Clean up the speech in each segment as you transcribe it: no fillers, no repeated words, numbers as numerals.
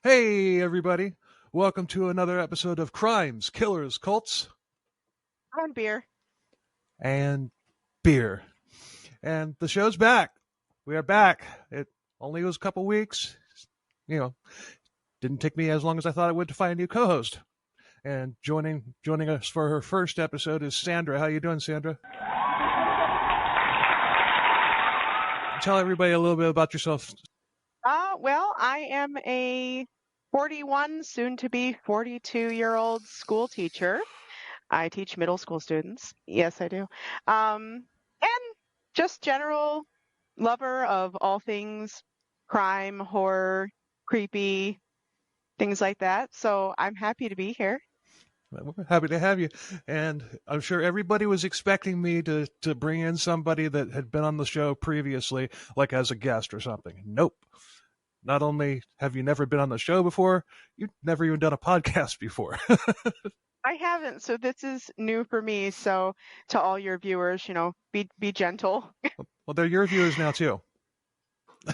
Hey, everybody. Welcome to another episode of Crimes, Killers, Cults, On beer. and Beer. And the show's back. We are back. It only was a couple weeks. Didn't take me as long as I thought it would to find a new co-host. And joining us for her first episode is Sandra. How you doing, Sandra? Tell everybody a little bit about yourself. Well, I am a 41, soon to be 42-year-old school teacher. I teach middle school students. Yes, I do. And just general lover of all things crime, horror, creepy, things like that. So I'm happy to be here. We're happy to have you. And I'm sure everybody was expecting me to bring in somebody that had been on the show previously, like as a guest or something. Nope. Not only have you never been on the show before, you've never even done a podcast before. I haven't, so this is new for me. So to all your viewers, be gentle. Well, they're your viewers now too.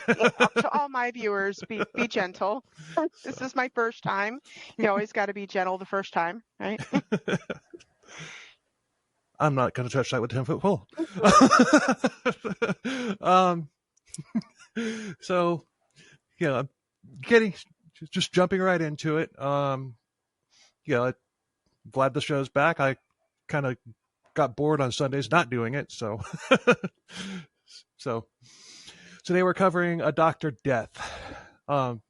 To all my viewers, be gentle. This is my first time. You always got to be gentle the first time, right? I'm not going to touch that with 10-foot pole. So, just jumping right into it. Glad the show's back. I kind of got bored on Sundays not doing it, so today we're covering a Dr. Death,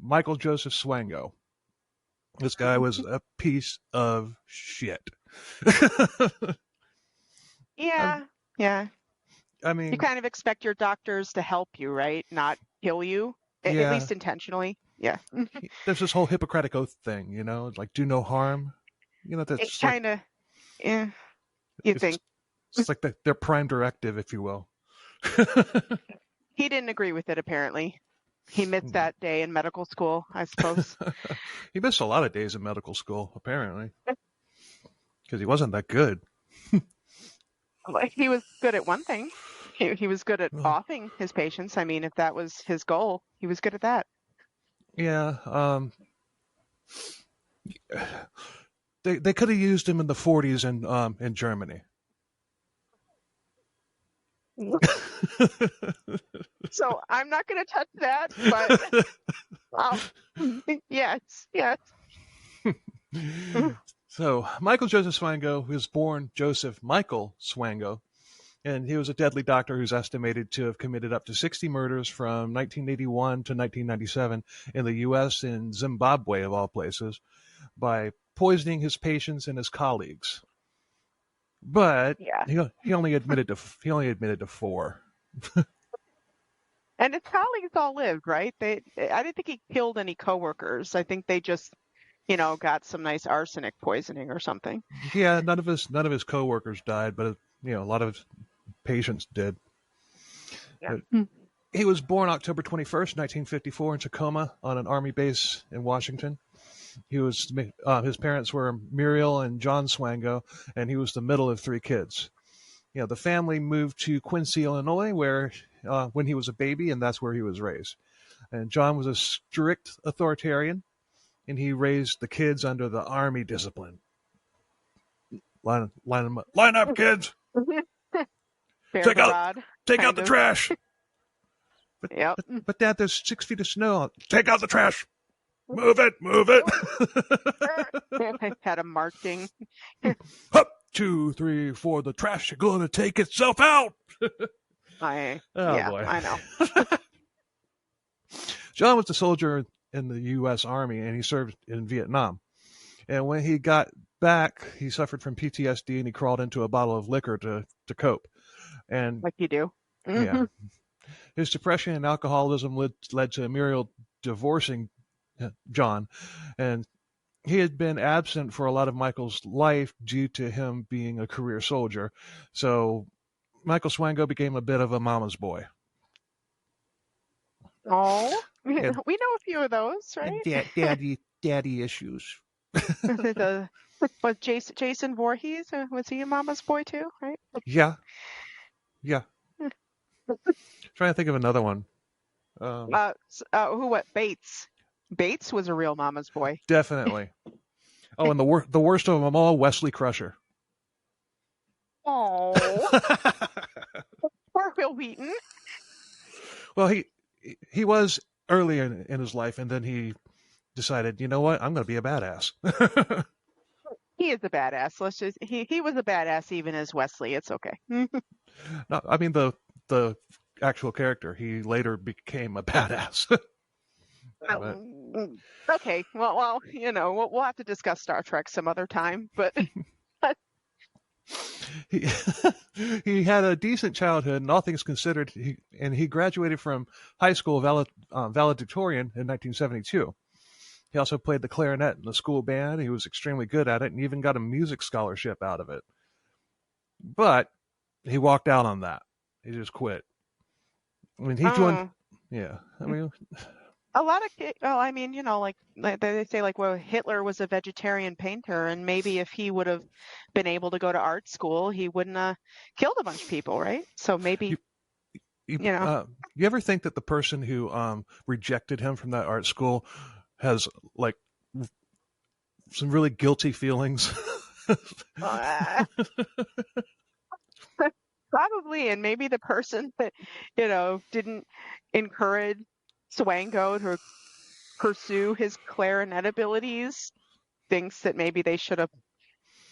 Michael Joseph Swango. This guy was a piece of shit. Yeah. I mean, you kind of expect your doctors to help you, right? Not kill you, at least intentionally. Yeah. There's this whole Hippocratic Oath thing, like do no harm. That's it's kind of, yeah. Think it's like their prime directive, if you will. He didn't agree with it, apparently. He missed that day in medical school, I suppose. He missed a lot of days in medical school, apparently, because he wasn't that good. He was good at one thing. He was good at offing his patients. I mean, if that was his goal, he was good at that. Yeah. They could have used him in the 40s in Germany. So I'm not going to touch that, but yes. So Michael Joseph Swango was born Joseph Michael Swango, and he was a deadly doctor who's estimated to have committed up to 60 murders from 1981 to 1997 in the U.S. and Zimbabwe, of all places, by poisoning his patients and his colleagues. But he only admitted to 4. And his colleagues all lived, right? I didn't think he killed any coworkers. I think they just, got some nice arsenic poisoning or something. Yeah, none of his coworkers died, but a lot of his patients did. Yeah. He was born October 21st, 1954 in Tacoma on an army base in Washington. His parents were Muriel and John Swango, and he was the middle of 3 kids. The family moved to Quincy, Illinois, where when he was a baby, and that's where he was raised. And John was a strict authoritarian, and he raised the kids under the army discipline. Line up, kids. Take out the trash. But Dad, there's 6 feet of snow. Take out the trash. Move it. Had him marching. Up, 2, 3, 4. The trash is going to take itself out. Boy. I know. John was a soldier in the U.S. Army, and he served in Vietnam. And when he got back, he suffered from PTSD, and he crawled into a bottle of liquor to cope. And like you do. Yeah. His depression and alcoholism led to Muriel divorcing John, and he had been absent for a lot of Michael's life due to him being a career soldier. So Michael Swango became a bit of a mama's boy. Oh, we know a few of those, right? Daddy issues. Was Jason Voorhees? Was he a mama's boy too? Right? Yeah. Trying to think of another one. Bates? Bates was a real mama's boy. Definitely. Oh, and the worst of them all, Wesley Crusher. Oh, poor Will Wheaton. Well, he was early in his life, and then he decided, you know what, I'm going to be a badass. He is a badass. He was a badass even as Wesley. It's okay. No, I mean the actual character. He later became a badass. But Okay. Well, we'll have to discuss Star Trek some other time. But he he had a decent childhood, and all things considered, he graduated from high school valedictorian in 1972. He also played the clarinet in the school band. He was extremely good at it, and even got a music scholarship out of it. But he walked out on that. He just quit. I mean, he joined. Yeah, I mean, a lot of kids. Well, I mean, like they say, like, well, Hitler was a vegetarian painter, and maybe if he would have been able to go to art school, he wouldn't have killed a bunch of people, right? So maybe. You ever think that the person who rejected him from that art school has like some really guilty feelings? Probably, and maybe the person that didn't encourage Swango to pursue his clarinet abilities thinks that maybe they should have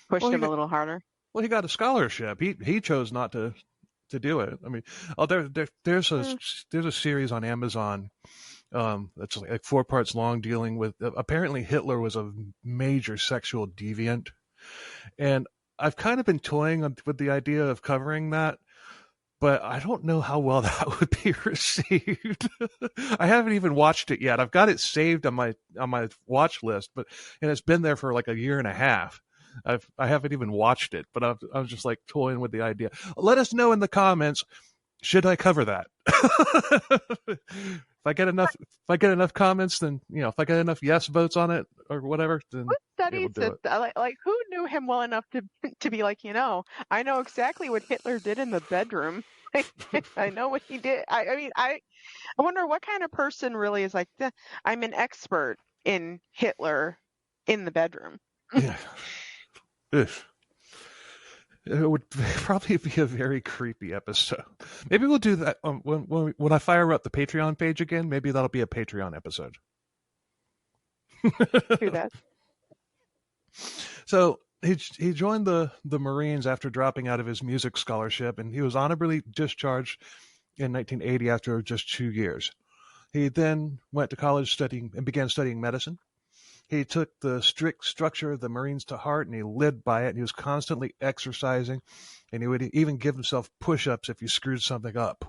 pushed him a little harder. Well, he got a scholarship. He chose not to do it. I mean, there's a series on Amazon that's like 4 parts long, dealing with apparently Hitler was a major sexual deviant, and I've kind of been toying with the idea of covering that, but I don't know how well that would be received. I haven't even watched it yet. I've got it saved on my watch list, and it's been there for like a year and a half. I haven't even watched it, but I was just like toying with the idea. Let us know in the comments, should I cover that? If I get enough comments, then if I get enough yes votes on it or whatever, then who studies it. Like who knew him well enough to be like, I know exactly what Hitler did in the bedroom. I know what he did. I mean, I wonder what kind of person really is like, I'm an expert in Hitler in the bedroom. Yeah. It would probably be a very creepy episode. Maybe we'll do that when I fire up the Patreon page again. Maybe that'll be a Patreon episode. Do that. So he joined the Marines after dropping out of his music scholarship, and he was honorably discharged in 1980 after just 2 years. He then went to college and began studying medicine. He took the strict structure of the Marines to heart, and he lived by it. And he was constantly exercising, and he would even give himself push-ups if he screwed something up.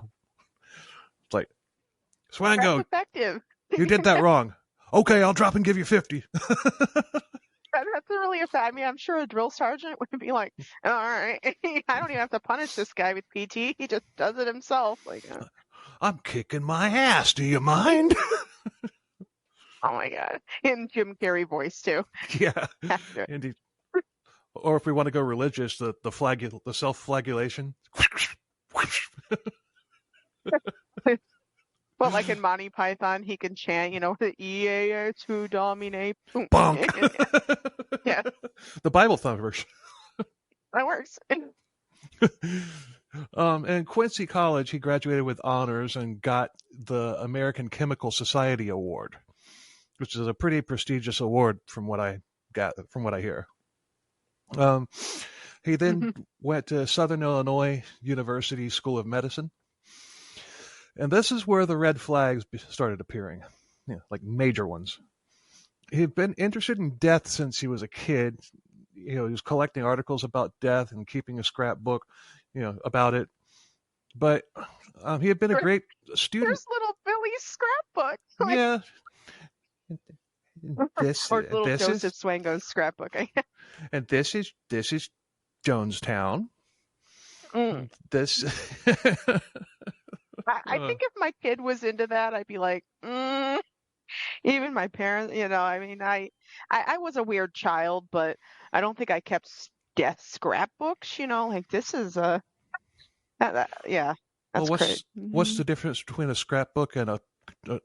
It's like, Swango, that's effective. You did that wrong. Okay, I'll drop and give you 50. That's really effective. I mean, I'm sure a drill sergeant would be like, all right, I don't even have to punish this guy with PT. He just does it himself. Like, I'm kicking my ass. Do you mind? Oh my God. In Jim Carrey voice too. Yeah. Indeed. Or if we want to go religious, the self-flagellation. Well, like in Monty Python, he can chant, the EA to dominate. Bonk. Yeah. The Bible thumpers. That works. In Quincy College, he graduated with honors and got the American Chemical Society Award, which is a pretty prestigious award from what I hear. He then went to Southern Illinois University School of Medicine. And this is where the red flags started appearing, like major ones. He'd been interested in death since he was a kid. He was collecting articles about death and keeping a scrapbook, about it. But he had been a great student. There's little Billy's scrapbook. Yeah. Or little Joseph Swango's scrapbook. And this is Jonestown. This. I think if my kid was into that, I'd be like, even my parents, I mean, I was a weird child, but I don't think I kept death scrapbooks, like this is yeah, that's great. What's the difference between a scrapbook and a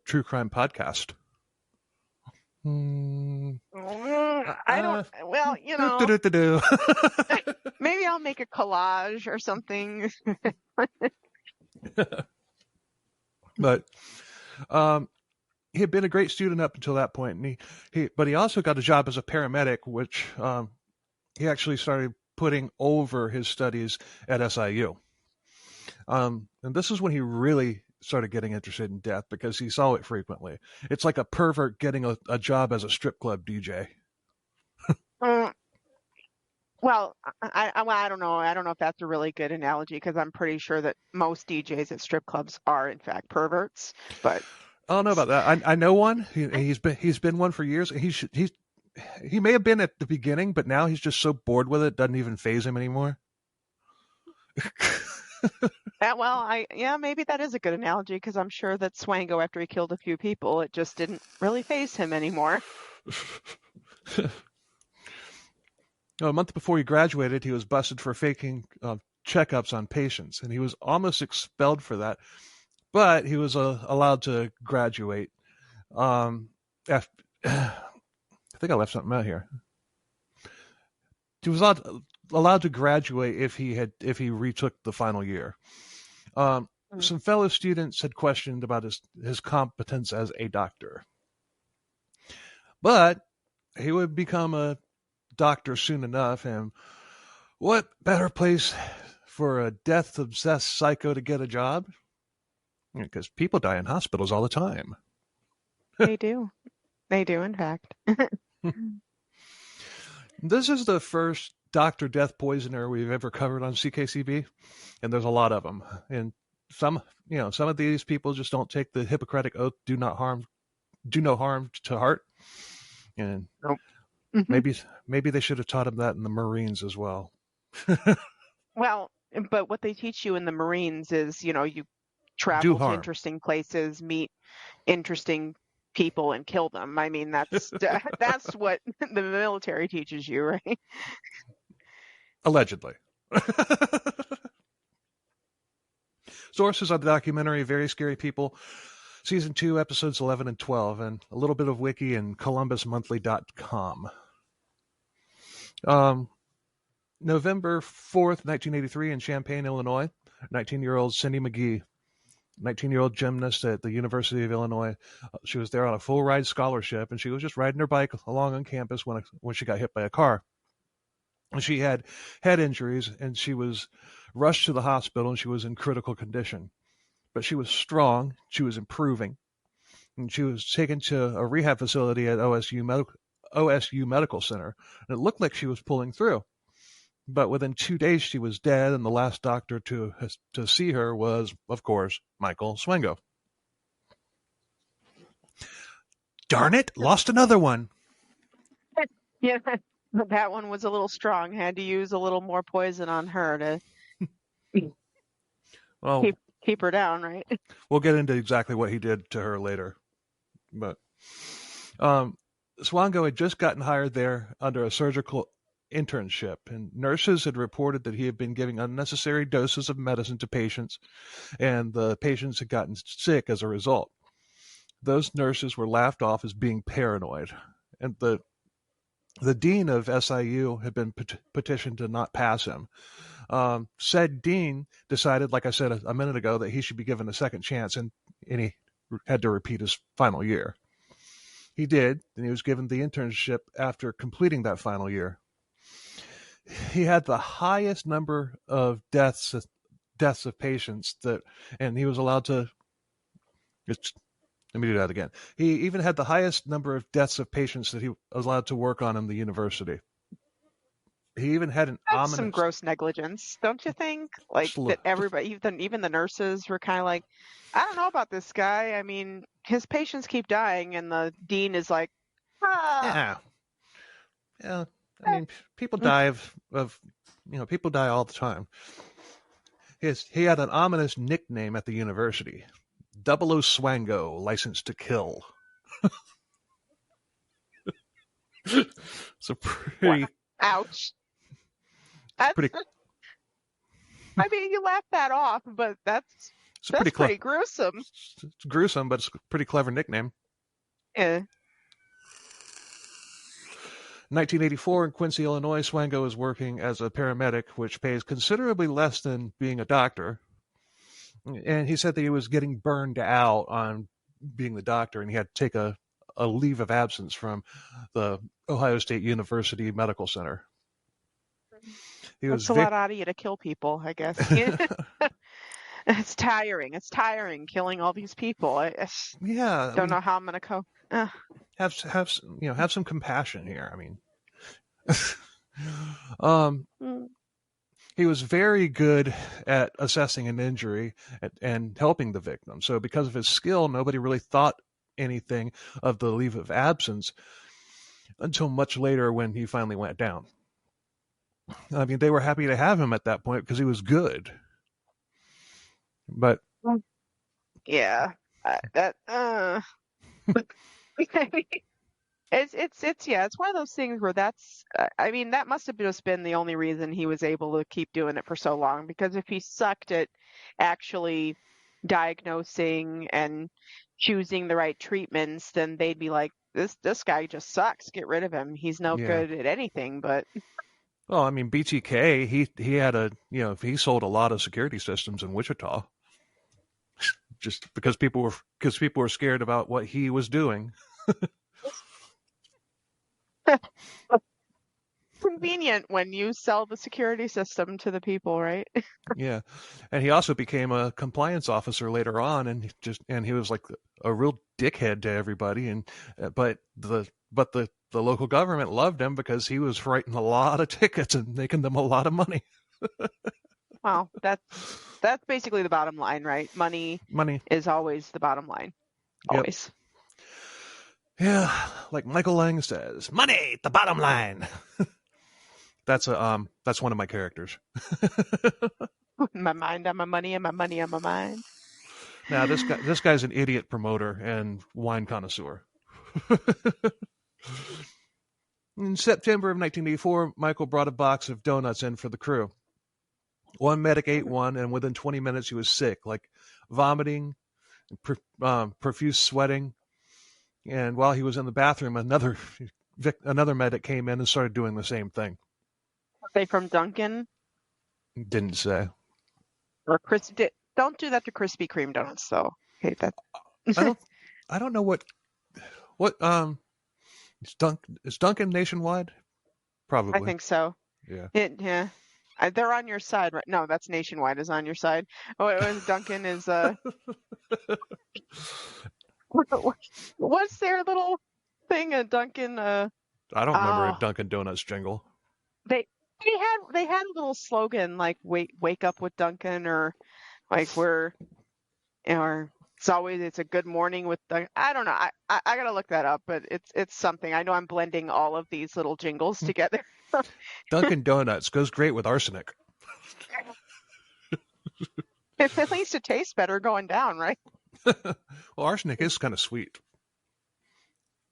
true crime podcast? I don't. Well, maybe I'll make a collage or something. But he had been a great student up until that point, and he also got a job as a paramedic, which he actually started putting over his studies at SIU. And this is when he really started getting interested in death, because he saw it frequently. It's like a pervert getting a job as a strip club DJ. Well, I don't know. I don't know if that's a really good analogy, because I'm pretty sure that most DJs at strip clubs are in fact perverts. But I don't know about that. I know one. He's been one for years. He may have been at the beginning, but now he's just so bored with it doesn't even faze him anymore. Maybe that is a good analogy, because I'm sure that Swango, after he killed a few people, it just didn't really faze him anymore. A month before he graduated, he was busted for faking checkups on patients, and he was almost expelled for that. But he was allowed to graduate. I think I left something out here. He was allowed to graduate if he retook the final year. Some fellow students had questioned about his competence as a doctor, but he would become a doctor soon enough. And what better place for a death-obsessed psycho to get a job? Because people die in hospitals all the time. They do. They do, in fact. This is the first Dr. Death Poisoner we've ever covered on CKCB, and there's a lot of them. And some of these people just don't take the Hippocratic Oath, do no harm to heart. And nope. Maybe they should have taught him that in the Marines as well. Well, but what they teach you in the Marines is, you travel to interesting places, meet interesting people, and kill them. I mean, that's what the military teaches you, right? Allegedly. Sources on the documentary: Very Scary People, Season 2, Episodes 11 and 12, and a little bit of wiki and columbusmonthly.com. November 4th, 1983, in Champaign, Illinois, 19-year-old Cindy McGee, 19-year-old gymnast at the University of Illinois. She was there on a full-ride scholarship, and she was just riding her bike along on campus when she got hit by a car. And she had head injuries, and she was rushed to the hospital, and she was in critical condition. But she was strong. She was improving. And she was taken to a rehab facility at OSU Medical Center. And it looked like she was pulling through. But within 2 days, she was dead, and the last doctor to see her was, of course, Michael Swango. Darn it, lost another one. Yeah, that one was a little strong. Had to use a little more poison on her to keep her down, right? We'll get into exactly what he did to her later. But Swango had just gotten hired there under a surgical internship, and nurses had reported that he had been giving unnecessary doses of medicine to patients, and the patients had gotten sick as a result. Those nurses were laughed off as being paranoid, and the dean of SIU had been petitioned to not pass him. Said dean decided, like I said a minute ago, that he should be given a second chance, and he had to repeat his final year. He did, and he was given the internship after completing that final year. He had the highest number of deaths of patients and he was allowed to. Let me do that again. He even had the highest number of deaths of patients that he was allowed to work on in the university. He even had some gross negligence, don't you think? Like that everybody, even the nurses were kind of like, I don't know about this guy. I mean, his patients keep dying, and the dean is like, yeah. I mean, people die people die all the time. He had an ominous nickname at the university: 00 Swango, licensed to kill. It's a pretty... Ouch. I mean, you laugh that off, but that's pretty gruesome. It's gruesome, but it's a pretty clever nickname. Yeah. In 1984, in Quincy, Illinois, Swango was working as a paramedic, which pays considerably less than being a doctor. And he said that he was getting burned out on being the doctor, and he had to take a leave of absence from the Ohio State University Medical Center. He was That's a lot out of you to kill people, I guess. It's tiring. It's tiring killing all these people. I yeah, don't know how I'm gonna cope. have some compassion here. I mean, he was very good at assessing an injury and helping the victim. So because of his skill, nobody really thought anything of the leave of absence until much later when he finally went down. I mean, they were happy to have him at that point because he was good. But yeah, it's one of those things where I mean, that must have just been the only reason he was able to keep doing it for so long, because if he sucked at actually diagnosing and choosing the right treatments, then they'd be like, this guy just sucks, get rid of him, he's no good at anything. But well, I mean, BTK, he had he sold a lot of security systems in Wichita, just because people were scared about what he was doing. Convenient when you sell the security system to the people, right? Yeah, and he also became a compliance officer later on, and he was like a real dickhead to everybody. But the local government loved him because he was writing a lot of tickets and making them a lot of money. Well, that's basically the bottom line, right? Money is always the bottom line. Always. Yep. Yeah, like Michael Lang says, money, the bottom line. That's one of my characters. In my mind, I'm a money, and my money, I'm a mind. Now this guy's an idiot promoter and wine connoisseur. In September of 1984, Michael brought a box of donuts in for the crew. One medic ate one, and within 20 minutes he was sick, like vomiting, profuse sweating. And while he was in the bathroom, another medic came in and started doing the same thing. Are they from Dunkin'? Didn't say. Or don't do that to Krispy Kreme donuts, though. Hate that. I don't know what is Dunkin' nationwide? Probably. I think so. Yeah. Yeah. They're on your side, right? No, that's Nationwide is on your side. Oh, it was Dunkin' is what's their little thing at Dunkin'? I don't remember a Dunkin' Donuts jingle. They had a little slogan like wake up with Dunkin', or like it's a good morning with Dunkin'. I don't know. I gotta look that up, but it's something. I know I'm blending all of these little jingles together. Dunkin' Donuts goes great with arsenic. At least it tastes better going down, right? Well, arsenic is kind of sweet.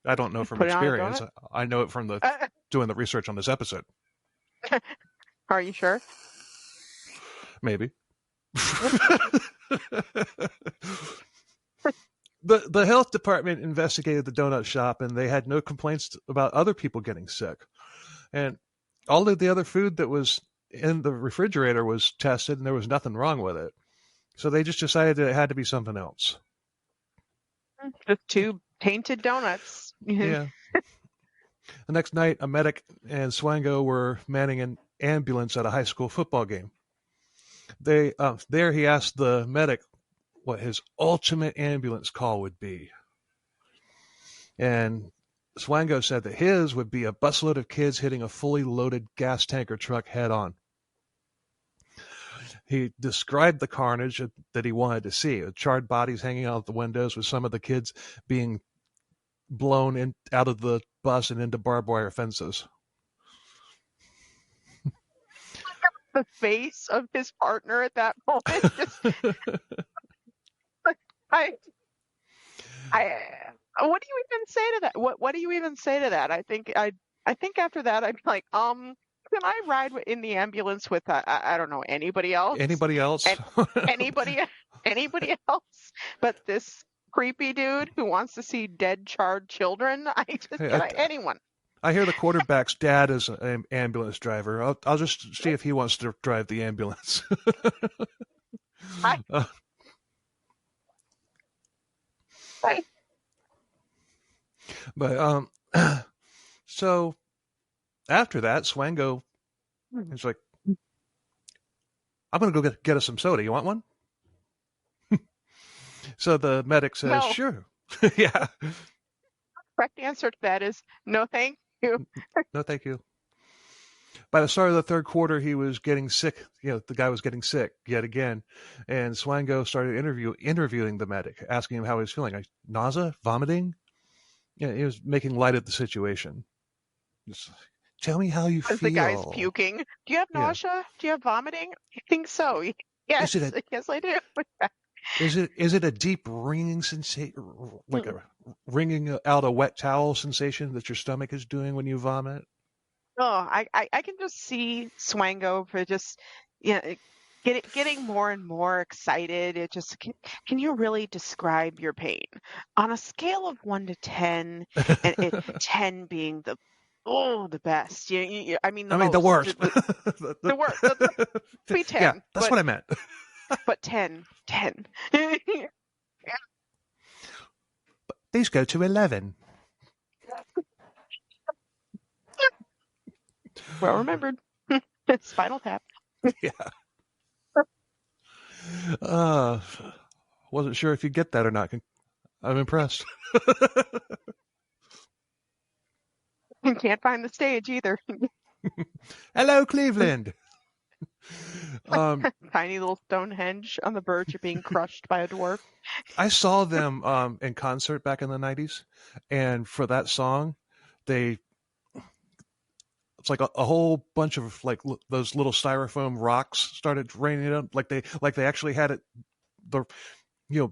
I don't know from experience. I know it from doing the research on this episode. Are you sure? Maybe. The health department investigated the donut shop, and they had no complaints about other people getting sick. And all of the other food that was in the refrigerator was tested, and there was nothing wrong with it. So they just decided that it had to be something else. Just two tainted donuts. Yeah. The next night, a medic and Swango were manning an ambulance at a high school football game. There he asked the medic what his ultimate ambulance call would be. And Swango said that his would be a busload of kids hitting a fully loaded gas tanker truck head on. He described the carnage that he wanted to see, with charred bodies hanging out the windows, with some of the kids being blown out of the bus and into barbed wire fences. The face of his partner at that moment. What do you even say to that? What do you even say to that? I think after that I'd be like, can I ride in the ambulance with I don't know, anybody else? Anybody else? Anybody else? But this creepy dude who wants to see dead, charred children? Anyone. I hear the quarterback's dad is an ambulance driver. I'll just see if he wants to drive the ambulance. Hi. Hi. But so after that, Swango is like, I'm going to go get us some soda. You want one? So the medic says, No. sure. Yeah. Correct answer to that is no, thank you. No, thank you. By the start of the third quarter, he was getting sick. The guy was getting sick yet again. And Swango started interviewing the medic, asking him how he was feeling. Like, nausea? Vomiting? Yeah, he was making light of the situation. Just, tell me how you feel. As the guy's puking. Do you have Yeah. nausea? Do you have vomiting? I think so. Yes, yes, I do. Is it a deep ringing sensation, like a wringing out a wet towel sensation that your stomach is doing when you vomit? Oh, I can just see Swango for just getting more and more excited. It just can you really describe your pain on a scale of 1 to 10, and 10 being the best. I mean the most. The worst. The worst. Be 10. Yeah, that's what I meant. But 10. But these go to 11. Well remembered. Spinal Tap. Yeah. Wasn't sure if you get that or not. I'm impressed. Can't find the stage either. Hello, Cleveland. Tiny little Stonehenge on the verge of being crushed by a dwarf. I saw them in concert back in the 90s, and for that song, it's like a whole bunch of like those little styrofoam rocks started raining down. Like they actually had it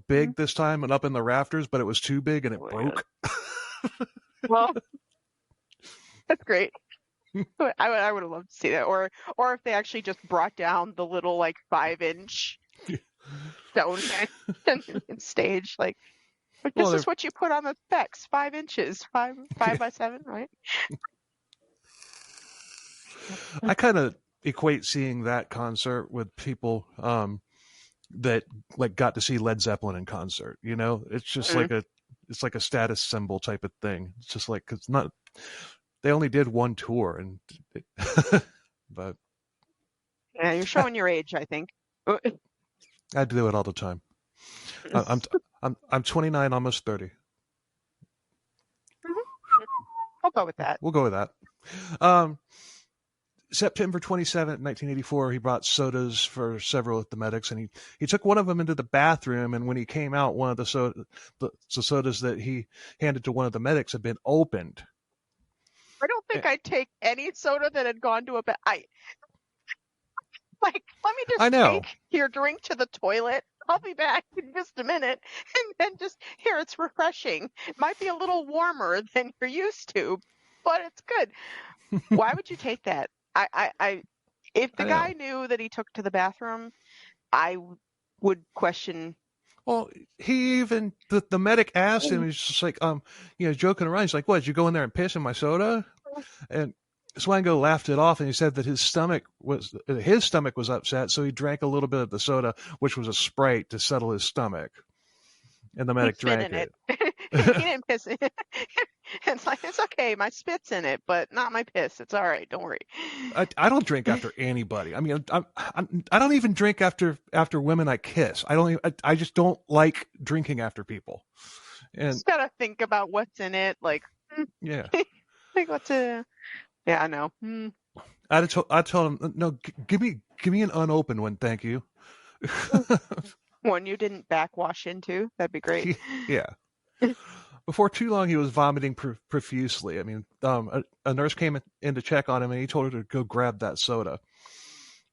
big this time and up in the rafters, but it was too big and it broke. Well, that's great. I would have loved to see that, or if they actually just brought down the little 5-inch stone stage, this is what you put on the specs: 5 inches, 5 by 7, right? I kind of equate seeing that concert with people that got to see Led Zeppelin in concert. It's just it's like a status symbol type of thing. It's just like they only did one tour, but yeah, you're showing your age, I think. I do it all the time. I'm 29, almost 30. I'll go with that. We'll go with that. September 27th, 1984, he brought sodas for several of the medics, and he took one of them into the bathroom, and when he came out, one of the sodas that he handed to one of the medics had been opened. I don't think I'd take any soda that had gone to a let me just take your drink to the toilet. I'll be back in just a minute. And then just here, it's refreshing. It might be a little warmer than you're used to, but it's good. Why would you take that? If the guy knew that he took to the bathroom, I would question. Well, he even the medic asked him. He's just like, joking around. He's like, "What? Did you go in there and piss in my soda?" And Swango laughed it off, and he said that his stomach was upset, so he drank a little bit of the soda, which was a Sprite, to settle his stomach. And the medic drank it. He didn't piss in it. It's like, it's okay, my spit's in it, but not my piss. It's all right, don't worry. I don't drink after anybody. I mean, I don't even drink after women I kiss. I just don't like drinking after people. And just gotta think about what's in it. Yeah. What's a... Yeah, I know. I told him, no, give me an unopened one, thank you. One you didn't backwash into. That'd be great. Yeah. Before too long, he was vomiting profusely. I mean, a nurse came in to check on him, and he told her to go grab that soda.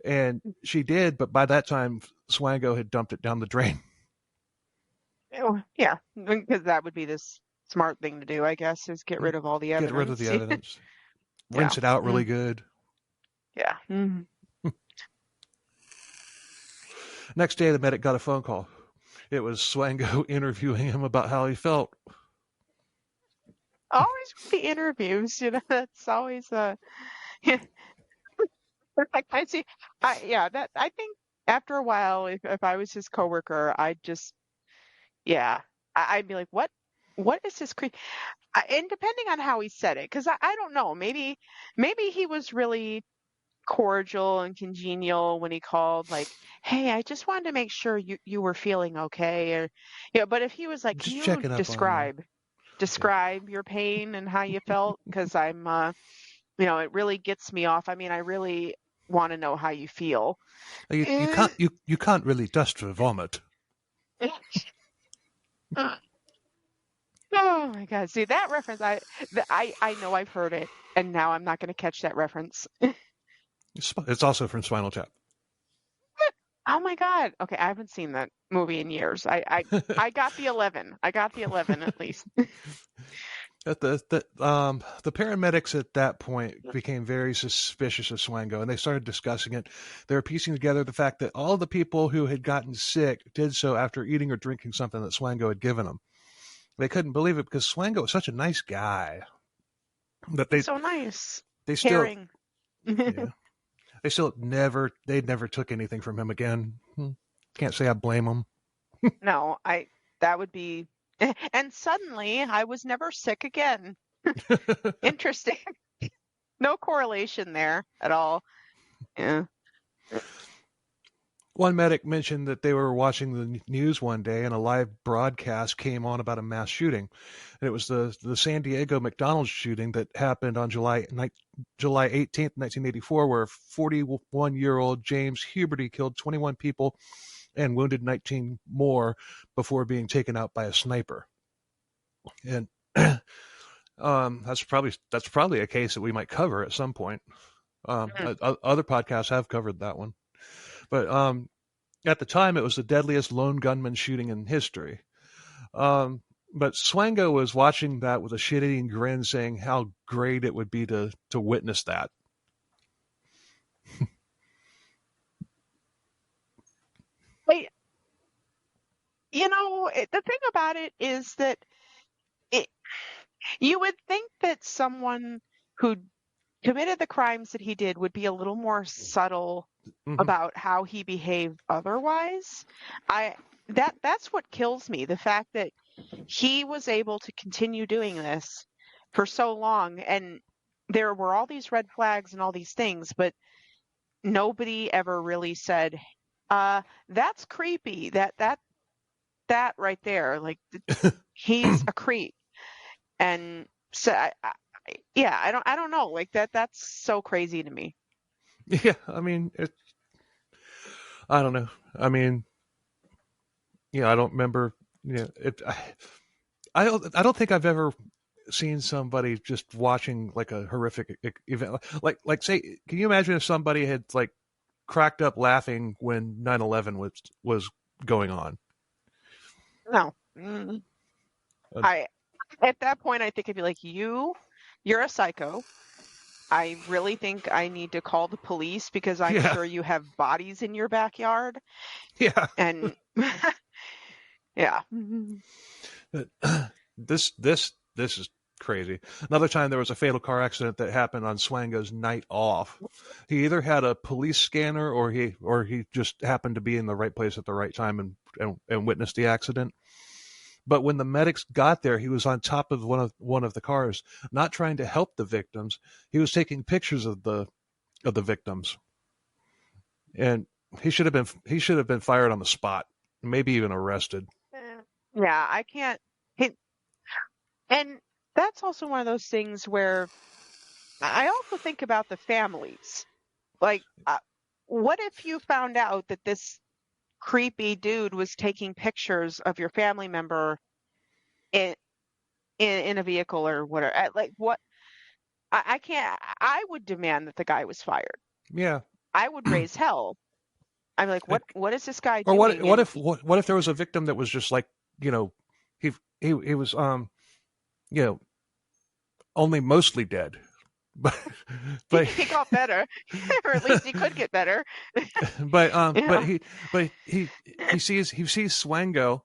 And she did, but by that time, Swango had dumped it down the drain. Oh, yeah, because that would be the smart thing to do, I guess, is get rid of all the evidence. Get rid of the evidence. Rinse it out really good. Yeah. Mm-hmm. Next day, the medic got a phone call. It was Swango interviewing him about how he felt. always with the interviews, that's always like I see. Yeah, that I think after a while, if I was his coworker, I'd just yeah, I'd be like, what is this and depending on how he said it, because I don't know, maybe he was really cordial and congenial when he called, like, hey, I just wanted to make sure you were feeling okay, or but if he was like, can Just you checking up on you. Yeah. describe your pain and how you felt, because I'm it really gets me off. I mean, I really want to know how you feel. You Eh. can't really dust for vomit. Oh my God. See that reference, I know I've heard it, and now I'm not going to catch that reference. It's also from Spinal Tap. Oh my God. Okay, I haven't seen that movie in years. I got the 11. I got the 11 at least. The paramedics at that point became very suspicious of Swango, and they started discussing it. They were piecing together the fact that all the people who had gotten sick did so after eating or drinking something that Swango had given them. They couldn't believe it because Swango was such a nice guy that So nice. they still Caring. yeah, they'd never took anything from him again. Can't say I blame them. No, that would be and suddenly I was never sick again. Interesting. No correlation there at all. Yeah. One medic mentioned that they were watching the news one day and a live broadcast came on about a mass shooting. And it was the San Diego McDonald's shooting that happened on July 18th, 1984, where 41-year-old James Huberty killed 21 people and wounded 19 more before being taken out by a sniper. And that's probably a case that we might cover at some point. Other podcasts have covered that one. But at the time, it was the deadliest lone gunman shooting in history. But Swango was watching that with a shit-eating grin, saying how great it would be to witness that. Wait, the thing about it is that it, you would think that someone who committed the crimes that he did would be a little more subtle about how he behaved otherwise. That's what kills me, the fact that he was able to continue doing this for so long, and there were all these red flags and all these things, but nobody ever really said, that's creepy, that right there, like, he's a creep. And so I don't know, like, that's so crazy to me. Yeah, I mean, I don't know. I mean, yeah, I don't remember. Yeah, I don't think I've ever seen somebody just watching like a horrific event. Like say, can you imagine if somebody had like cracked up laughing when 9/11 was going on? No. At that point, I think I'd be like, you're a psycho. I really think I need to call the police because I'm sure you have bodies in your backyard. Yeah. And yeah. But this is crazy. Another time there was a fatal car accident that happened on Swango's night off. He either had a police scanner or he just happened to be in the right place at the right time and witnessed the accident. But when the medics got there, he was on top of one of the cars, not trying to help the victims. He was taking pictures of the victims, and he should have been fired on the spot, maybe even arrested. Yeah, I can't. And that's also one of those things where I also think about the families. Like, what if you found out that this creepy dude was taking pictures of your family member in a vehicle or whatever? Like, what? I can't. I would demand that the guy was fired. Yeah. I would raise hell. I'm like, what is this guy or doing? What if there was a victim that was just like, he was only mostly dead, but he got better, or at least he could get better. but he sees Swango.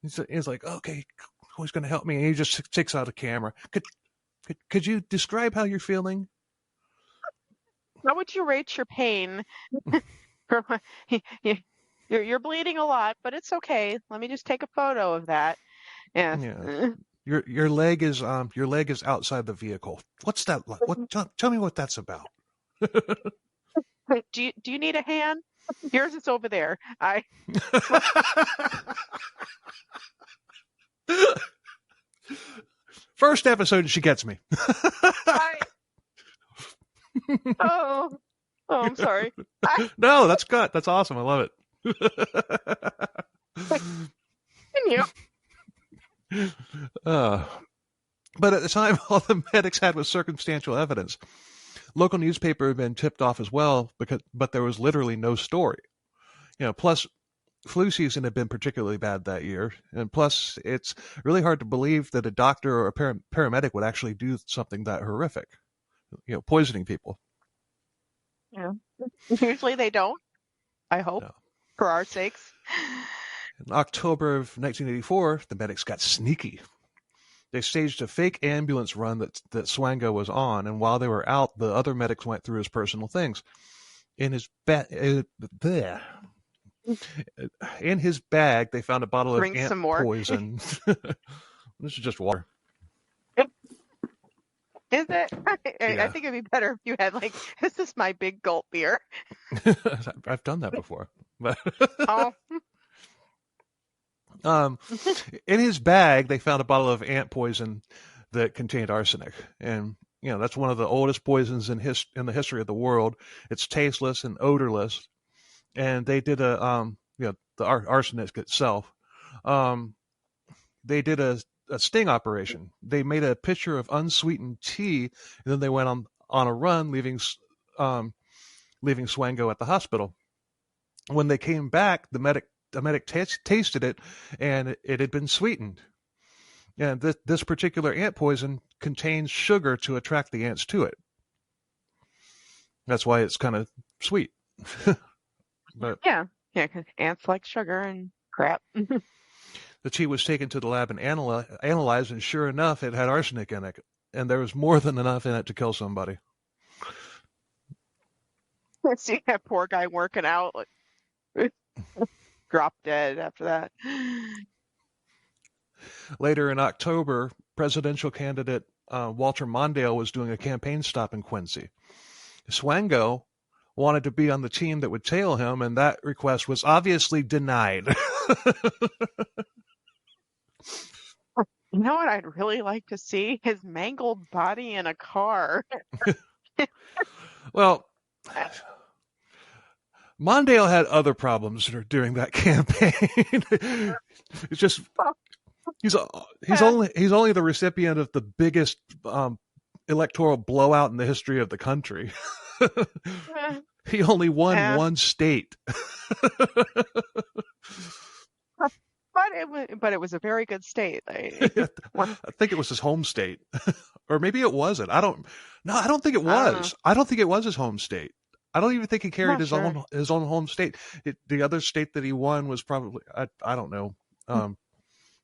He's like, okay, who's going to help me? And he just takes out a camera. Could you describe how you're feeling? How would you rate your pain? From you're bleeding a lot, but it's okay. Let me just take a photo of that. Yeah. Yeah. Your leg is outside the vehicle. What's that like? Tell me what that's about. Do you need a hand? Yours is over there. First episode, she gets me. I oh I'm sorry. No, that's good. That's awesome. I love You. it. But at the time, all the medics had was circumstantial evidence. Local newspaper had been tipped off as well, but there was literally no story. Plus flu season had been particularly bad that year, and plus it's really hard to believe that a doctor or a paramedic would actually do something that horrific. Poisoning people. Yeah. Usually they don't. I hope, No. for our sakes. In October of 1984, the medics got sneaky. They staged a fake ambulance run that Swango was on, and while they were out, the other medics went through his personal things. In his bag, they found a bottle of ant poison. This is just water. Is it? Yeah. I think it'd be better if you had this is my big gulp beer. I've done that before. But Oh. In his bag, they found a bottle of ant poison that contained arsenic, and that's one of the oldest poisons in the history of the world. It's tasteless and odorless, and they did the arsenic itself. They did a sting operation. They made a pitcher of unsweetened tea, and then they went on a run, leaving Swango at the hospital. When they came back, the medic tasted it, and it had been sweetened. And this particular ant poison contains sugar to attract the ants to it. That's why it's kind of sweet. But yeah, because ants like sugar and crap. The tea was taken to the lab and analyzed, and sure enough, it had arsenic in it, and there was more than enough in it to kill somebody. See that poor guy working out, drop dead after that. Later in October, presidential candidate Walter Mondale was doing a campaign stop in Quincy. Swango wanted to be on the team that would tail him, and that request was obviously denied. You know what I'd really like to see? His mangled body in a car. Well, Mondale had other problems during that campaign. It's just he's only the recipient of the biggest electoral blowout in the history of the country. He only won one state. But it was a very good state. I think it was his home state, or maybe it wasn't. I don't think it was. I don't think it was his home state. I don't even think he carried his own home state. The other state that he won was probably I don't know,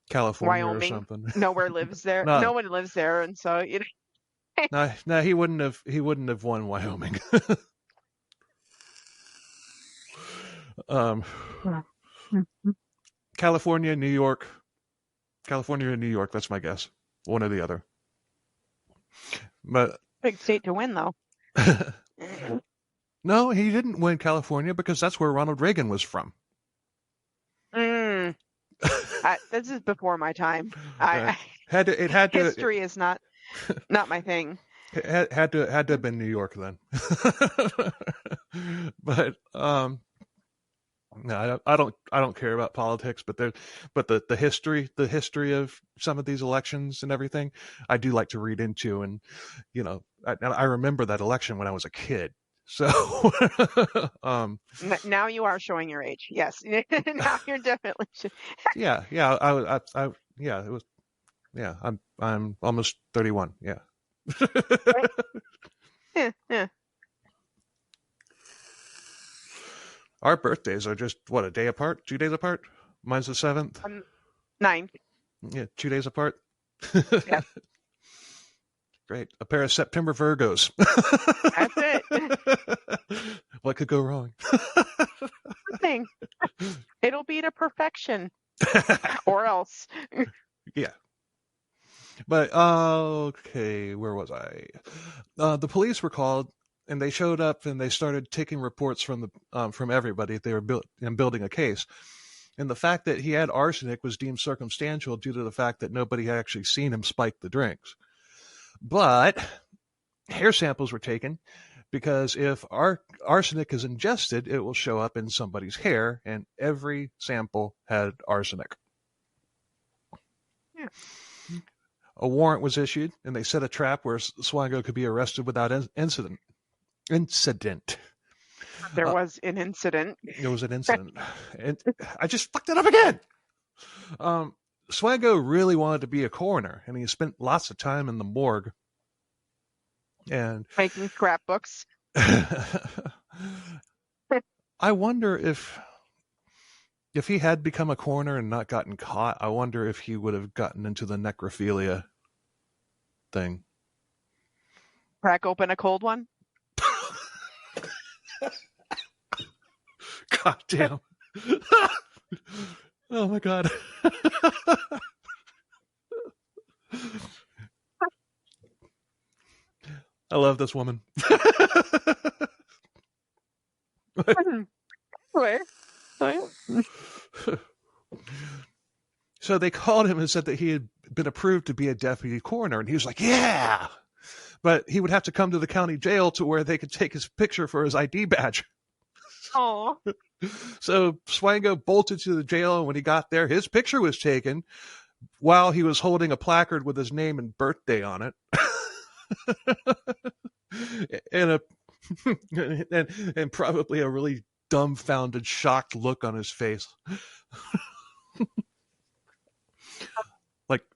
California, Wyoming, or something. Nowhere lives there. No one lives there, and so No, he wouldn't have won Wyoming. California, New York. California and New York, that's my guess. One or the other. But big state to win, though. No, he didn't win California because that's where Ronald Reagan was from. This is before my time. History is not my thing. It had to have been New York then. But no, I don't care about politics, but the history of some of these elections and everything, I do like to read into, and I remember that election when I was a kid. So now you are showing your age. Yes, now you're definitely. Yeah, it was. Yeah, I'm almost 31. Yeah. Yeah. Our birthdays are just a day apart, 2 days apart. Mine's the 7th. 9. Yeah, 2 days apart. Yeah. Great. A pair of September Virgos. That's it. What could go wrong? Nothing. It'll be to perfection. Or else. Yeah. But, okay, where was I? The police were called, and they showed up, and they started taking reports from everybody. They were building a case. And the fact that he had arsenic was deemed circumstantial due to the fact that nobody had actually seen him spike the drinks. But hair samples were taken because if arsenic is ingested, it will show up in somebody's hair, and every sample had arsenic. Yeah. A warrant was issued, and they set a trap where Swango could be arrested without incident. There was an incident. It was an incident. And I just fucked it up again. Swango really wanted to be a coroner, and he spent lots of time in the morgue. And Making scrapbooks. I wonder if he had become a coroner and not gotten caught, I wonder if he would have gotten into the necrophilia thing. Crack open a cold one. God damn. Oh my God. I love this woman. So they called him and said that he had been approved to be a deputy coroner, and he was like, yeah. But he would have to come to the county jail to where they could take his picture for his ID badge. Oh. So Swango bolted to the jail, and when he got there, his picture was taken while he was holding a placard with his name and birthday on it. and probably a really dumbfounded, shocked look on his face.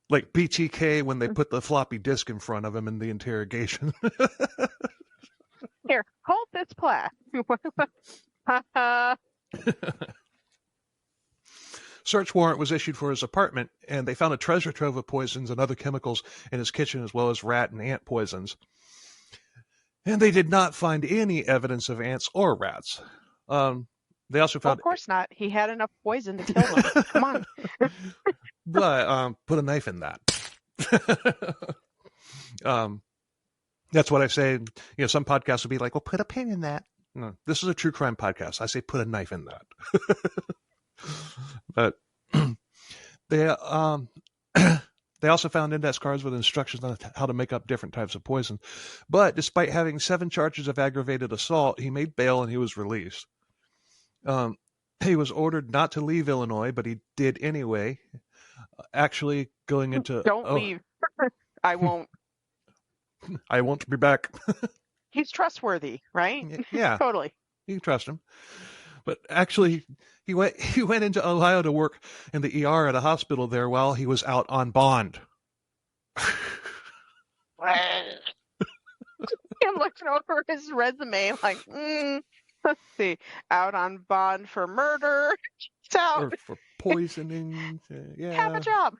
like BTK when they put the floppy disk in front of him in the interrogation. Here, hold this plaque. Search warrant was issued for his apartment, and they found a treasure trove of poisons and other chemicals in his kitchen, as well as rat and ant poisons. And they did not find any evidence of ants or rats. They also found... Well, of course not. He had enough poison to kill them. Come on. But put a knife in that. That's what I say. You know, some podcasts will be like, well, put a pin in that. No, this is a true crime podcast. I say put a knife in that. But they also found index cards with instructions on how to make up different types of poison. But despite having 7 charges of aggravated assault, he made bail and he was released. He was ordered not to leave Illinois, but he did anyway. Actually going into... Don't leave. I won't. I won't be back. He's trustworthy, right? Yeah. Totally. You can trust him. But actually, he went into Ohio to work in the ER at a hospital there while he was out on bond. I'm looking over his resume like, let's see, out on bond for murder. It's out. Or for poisoning. Yeah. Have a job.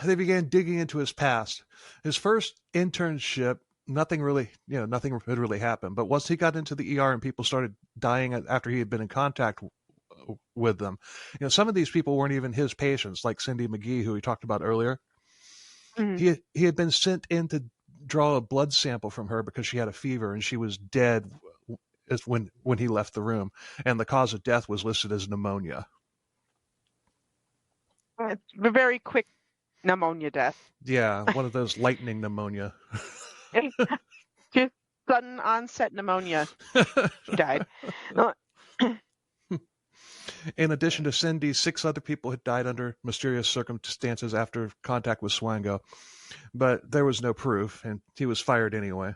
They began digging into his past. His first internship, nothing had really happened. But once he got into the ER and people started dying after he had been in contact with them, some of these people weren't even his patients, like Cindy McGee, who we talked about earlier. Mm-hmm. He had been sent in to draw a blood sample from her because she had a fever and she was dead when he left the room. And the cause of death was listed as pneumonia. It's a very quick pneumonia death. Yeah, one of those lightning pneumonia. Just sudden onset pneummonia. She died. In addition to Cindy, 6 other people had died under mysterious circumstances after contact with Swango, but there was no proof, and he was fired anyway.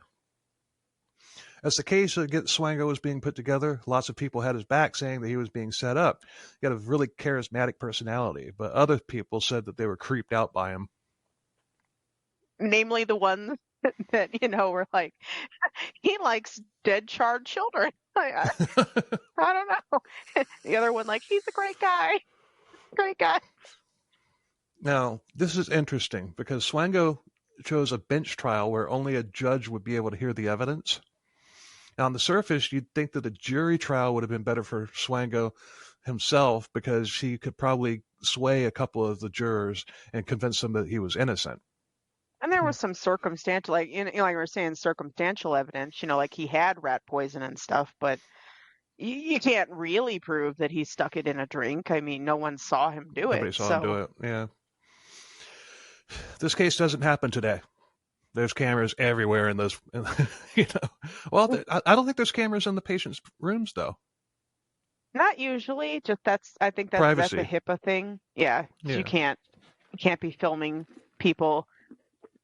As the case against Swango was being put together, lots of people had his back, saying that he was being set up. He had a really charismatic personality, but other people said that they were creeped out by him. Namely the ones that, were like, he likes dead, charred children. I don't know. The other one, like, he's a great guy. Great guy. Now, this is interesting because Swango chose a bench trial where only a judge would be able to hear the evidence. Now, on the surface, you'd think that a jury trial would have been better for Swango himself because he could probably sway a couple of the jurors and convince them that he was innocent. And there was some circumstantial, like like we were saying, circumstantial evidence. Like he had rat poison and stuff, but you can't really prove that he stuck it in a drink. I mean, no one saw him do it. Nobody saw him do So it. Yeah. This case doesn't happen today. There's cameras everywhere in those, Well, I don't think there's cameras in the patient's rooms, though. not usually. Just I think that's a Privacy. HIPAA thing. Yeah, Yeah. you can't be filming people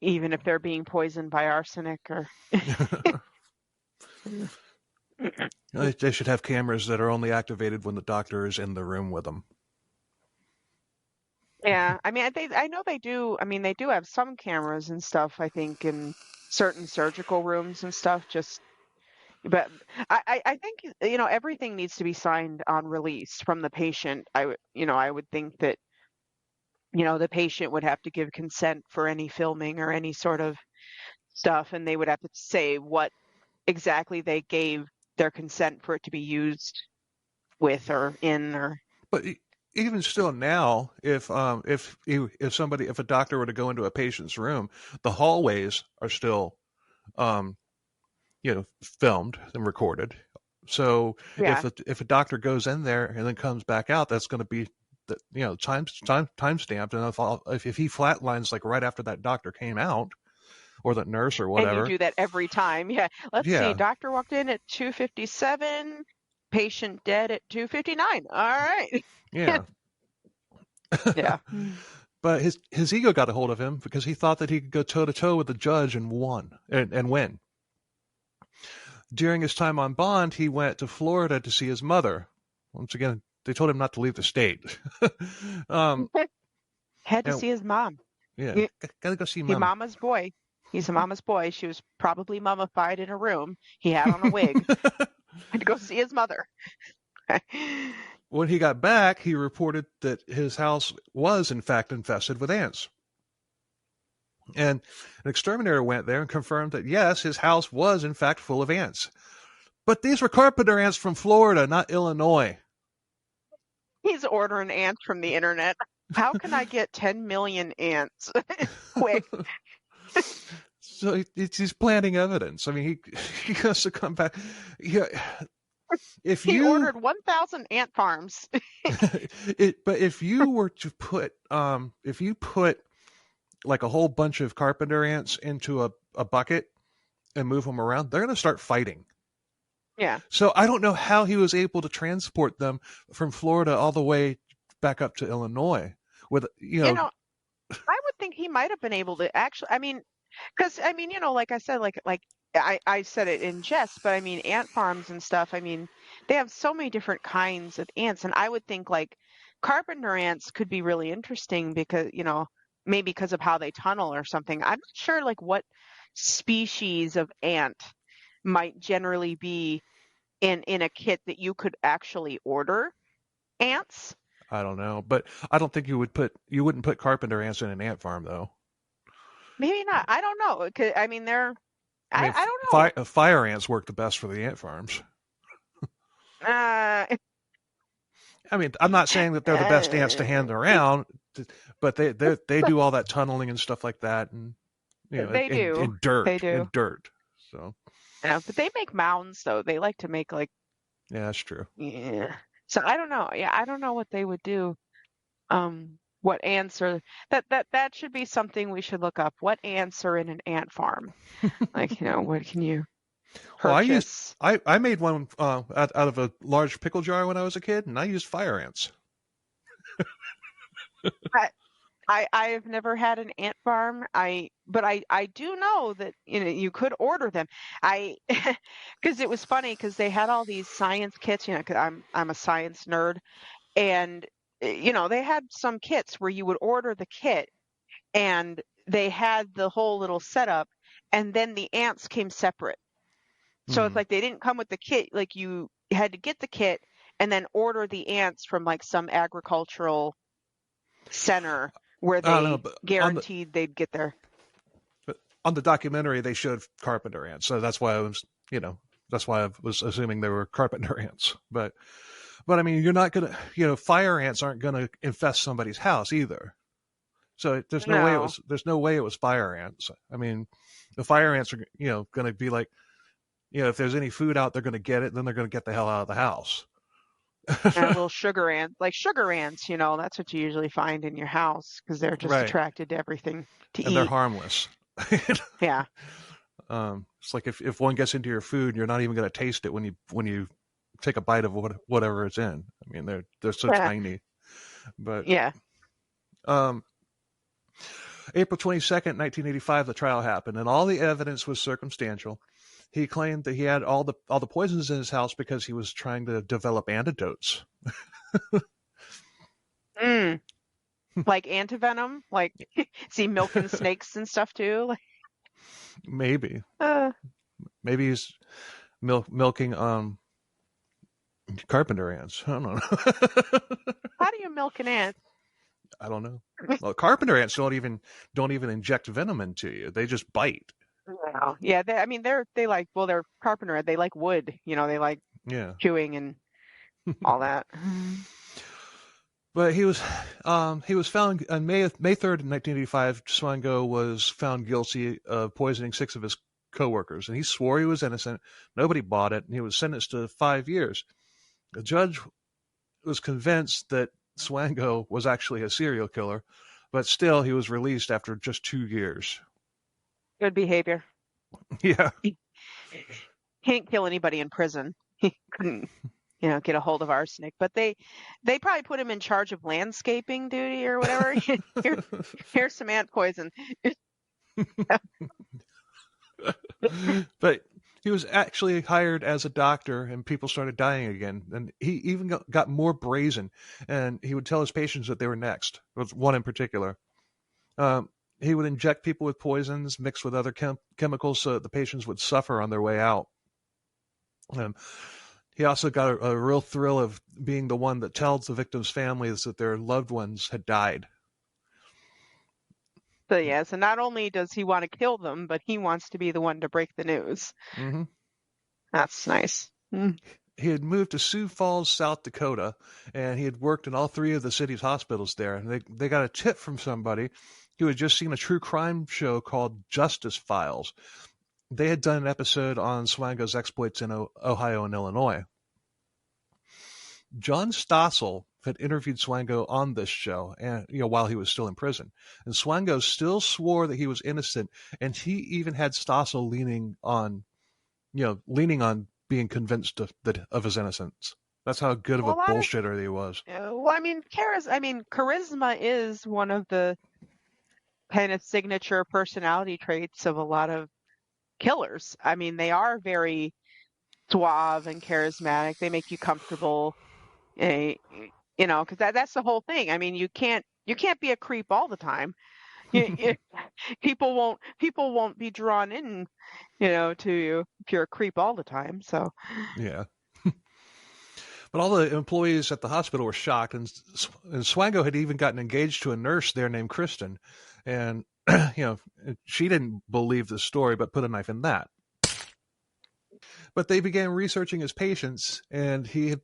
even if they're being poisoned by arsenic or. They should have cameras that are only activated when the doctor is in the room with them. Yeah, I mean, I know they do. I mean, they do have some cameras and stuff, I think, in certain surgical rooms and stuff. But I think, everything needs to be signed on release from the patient. I would think that, the patient would have to give consent for any filming or any sort of stuff, and they would have to say what exactly they gave their consent for it to be used with or in or. But even still now, if a doctor were to go into a patient's room, the hallways are still filmed and recorded. So Yeah. if a doctor goes in there and then comes back out, that's going to be time stamped. And if he flatlines like right after that doctor came out or that nurse or And you whatever, do that every time. Yeah. Let's see. yeah, Doctor walked in at 2:57. Patient dead at 2:59. All right. yeah. Yeah. But his ego got a hold of him because he thought that he could go toe to toe with the judge and win. During his time on bond, he went to Florida to see his mother. Once again, they told him not to leave the state. Had to see his mom. Yeah, gotta go see He mom. mama's boy. He's a mama's boy. She was probably mummified in a room. He had on a wig. Had to go see his mother. When he got back, he reported that his house was, in fact, infested with ants. And an exterminator went there and confirmed that, yes, his house was, in fact, full of ants. But these were carpenter ants from Florida, not Illinois. He's ordering ants from the internet. How can I get 10 million ants? Quick. So he's planting evidence. I mean, he has to come back. Yeah, He ordered 1,000 ant farms. But if you were to put, if you put like a whole bunch of carpenter ants into a bucket and move them around, they're going to start fighting. Yeah. So I don't know how he was able to transport them from Florida all the way back up to Illinois with, I would think he might have been able to actually, I mean, because, I mean, like I said, like I said it in jest, but I mean, ant farms and stuff, I mean, they have so many different kinds of ants. And I would think like carpenter ants could be really interesting because, maybe because of how they tunnel or something. I'm not sure like what species of ant might generally be in a kit that you could actually order ants. I don't know, but I don't think you wouldn't put carpenter ants in an ant farm though. Maybe not. I don't know. I mean, I mean, I don't know. fire ants work the best for the ant farms. Uh, I mean, I'm not saying that they're the best ants to hand around, but they do all that tunneling and stuff like that, and they do. in dirt, They do. in dirt. So Yeah, but they make mounds though. They like to make like. yeah, that's true. Yeah. So I don't know. Yeah, I don't know what they would do. What ants are that should be something we should look up. What ants are in an ant farm? Like, what can you purchase? Well, I made one out of a large pickle jar when I was a kid, and I used fire ants. I have never had an ant farm. But I do know that you could order them. Because it was funny because they had all these science kits. 'Cause I'm a science nerd, and they had some kits where you would order the kit, and they had the whole little setup, and then the ants came separate. So it's like they didn't come with the kit. Like you had to get the kit and then order the ants from like some agricultural center. where I don't know, they but guaranteed they'd get there. on the documentary they showed carpenter ants, so that's why I was assuming they were carpenter ants. But I mean, you're not gonna, fire ants aren't gonna infest somebody's house either. So there's no way No. it was fire ants. I mean, the fire ants are, going to be like, if there's any food out, they're going to get it. Then they're going to get the hell out of the house. Little sugar ants, like sugar ants, that's what you usually find in your house because they're just Right. attracted to everything to And eat. they're harmless. Yeah. It's like if one gets into your food, you're not even going to taste it when you take a bite of whatever it's in. I mean, they're so tiny. But yeah. April 22nd, 1985, the trial happened, and all the evidence was circumstantial. He claimed that he had all the poisons in his house because he was trying to develop antidotes. Like antivenom? Like, is he milking snakes and stuff too? Like, Maybe. Maybe he's milking carpenter ants. I don't know. How do you milk an ant? I don't know. Well, carpenter ants don't even inject venom into you. They just bite. Wow. Yeah, they're carpenter. They like wood. They like chewing and all that. But he was found on May 3rd, 1985. Swango was found guilty of poisoning 6 of his coworkers, and he swore he was innocent. Nobody bought it, and he was sentenced to 5 years. The judge was convinced that Swango was actually a serial killer, but still he was released after just 2 years. Good behavior. Yeah. He can't kill anybody in prison. He couldn't, get a hold of arsenic. But they probably put him in charge of landscaping duty or whatever. Here's some ant poison. But he was actually hired as a doctor, and people started dying again. And he even got more brazen, and he would tell his patients that they were next. There was one in particular. He would inject people with poisons mixed with other chemicals so that the patients would suffer on their way out. He also got a real thrill of being the one that tells the victims' families that their loved ones had died. So not only does he want to kill them, but he wants to be the one to break the news. Mm-hmm. That's nice. He had moved to Sioux Falls, South Dakota, and he had worked in all 3 of the city's hospitals there. And they got a tip from somebody who had just seen a true crime show called Justice Files. They had done an episode on Swango's exploits in Ohio and Illinois. John Stossel had interviewed Swango on this show, and while he was still in prison. And Swango still swore that he was innocent, and he even had Stossel leaning on being convinced of his innocence. That's how good of a bullshitter he was. Charisma is one of the kind of signature personality traits of a lot of killers. I mean, they are very suave and charismatic. They make you comfortable, because that's the whole thing. I mean, you can't be a creep all the time. People won't be drawn in, to you if you're a creep all the time. So yeah. But all the employees at the hospital were shocked, and Swango had even gotten engaged to a nurse there named Kristen, and she didn't believe the story, but put a knife in that. But they began researching his patients, and he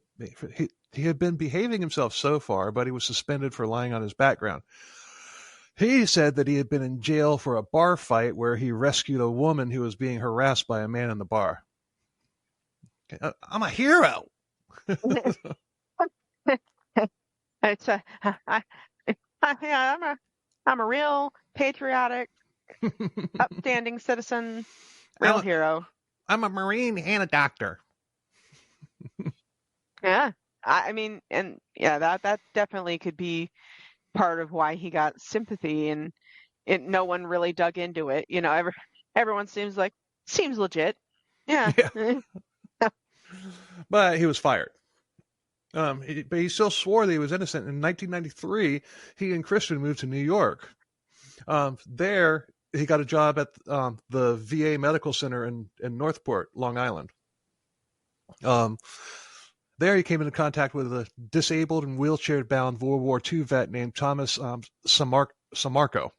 had been behaving himself so far, but he was suspended for lying on his background. He said that he had been in jail for a bar fight where he rescued a woman who was being harassed by a man in the bar. I'm a hero. I'm a real patriotic, upstanding citizen, real hero. I'm a Marine and a doctor. Yeah, that definitely could be part of why he got sympathy, and no one really dug into it. Everyone seems legit. Yeah. But he was fired. But he still swore that he was innocent. In 1993, he and Kristen moved to New York. There, he got a job at the VA Medical Center in Northport, Long Island. There, he came into contact with a disabled and wheelchair-bound World War II vet named Thomas Samarco.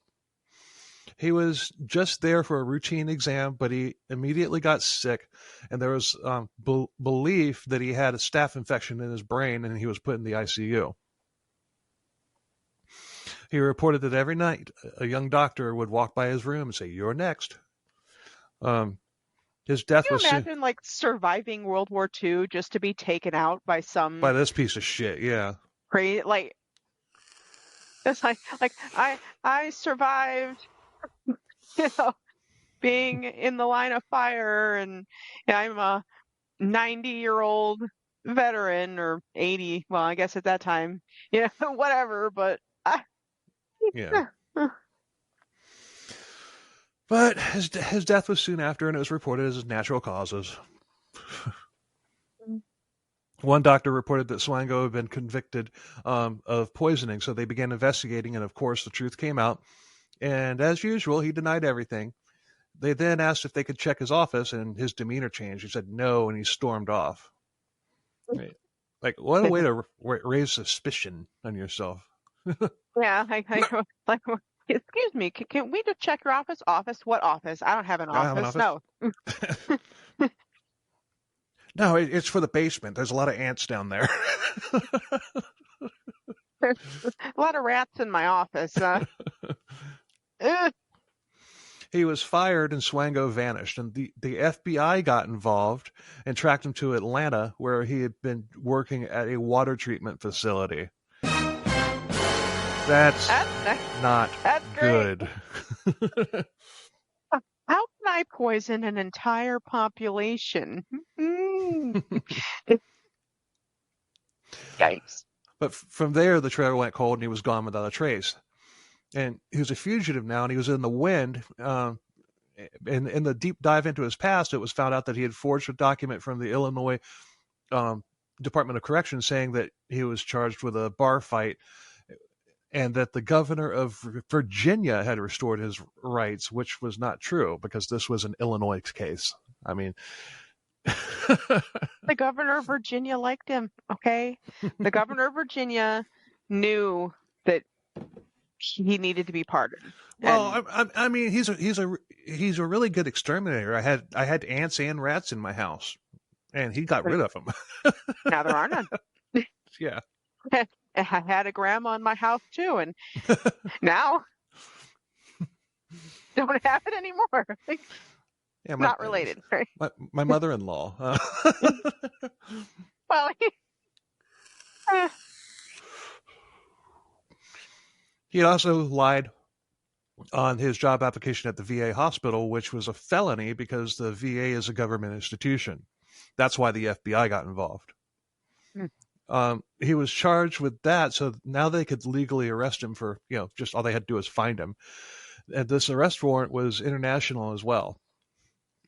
He was just there for a routine exam, but he immediately got sick, and there was belief that he had a staph infection in his brain, and he was put in the ICU. He reported that every night a young doctor would walk by his room and say, "You're next." His death Can was you imagine like surviving World War II just to be taken out by some by this piece of shit. Yeah. crazy like it's like I survived, you know, being in the line of fire, and I'm a 90-year-old veteran or 80. Well, I guess at that time, whatever. But Yeah. But his death was soon after, and it was reported as natural causes. One doctor reported that Swango had been convicted of poisoning, so they began investigating, and of course the truth came out. And as usual, he denied everything. They then asked if they could check his office, and his demeanor changed. He said no, and he stormed off. Right. Like, what a way to raise suspicion on yourself. yeah, like, excuse me, can we just check your office? Office? What office? I don't have an I have an office. office. No. No, it's for the basement. There's a lot of ants down there. There's a lot of rats in my office. He was fired and Swango vanished, and the FBI got involved and tracked him to Atlanta, where he had been working at a water treatment facility. That's not good. How can I poison an entire population? Yikes. But from there, the trail went cold and he was gone without a trace. And he was a fugitive now, and he was in the wind. In the deep dive into his past, it was found out that he had forged a document from the Illinois Department of Corrections saying that he was charged with a bar fight, and that the governor of Virginia had restored his rights, which was not true because this was an Illinois case. I mean, the governor of Virginia liked him. Okay, the governor of Virginia knew that he needed to be pardoned. Well, I mean, he's a really good exterminator. I had ants and rats in my house, and he got rid of them. Now there are none. Yeah. I had a grandma in my house too, and now don't have it anymore. Yeah, not related. Right? My mother-in-law. Well, he also lied on his job application at the VA hospital, which was a felony because the VA is a government institution. That's why the FBI got involved. He was charged with that, so now they could legally arrest him for, just all they had to do was find him. And this arrest warrant was international as well.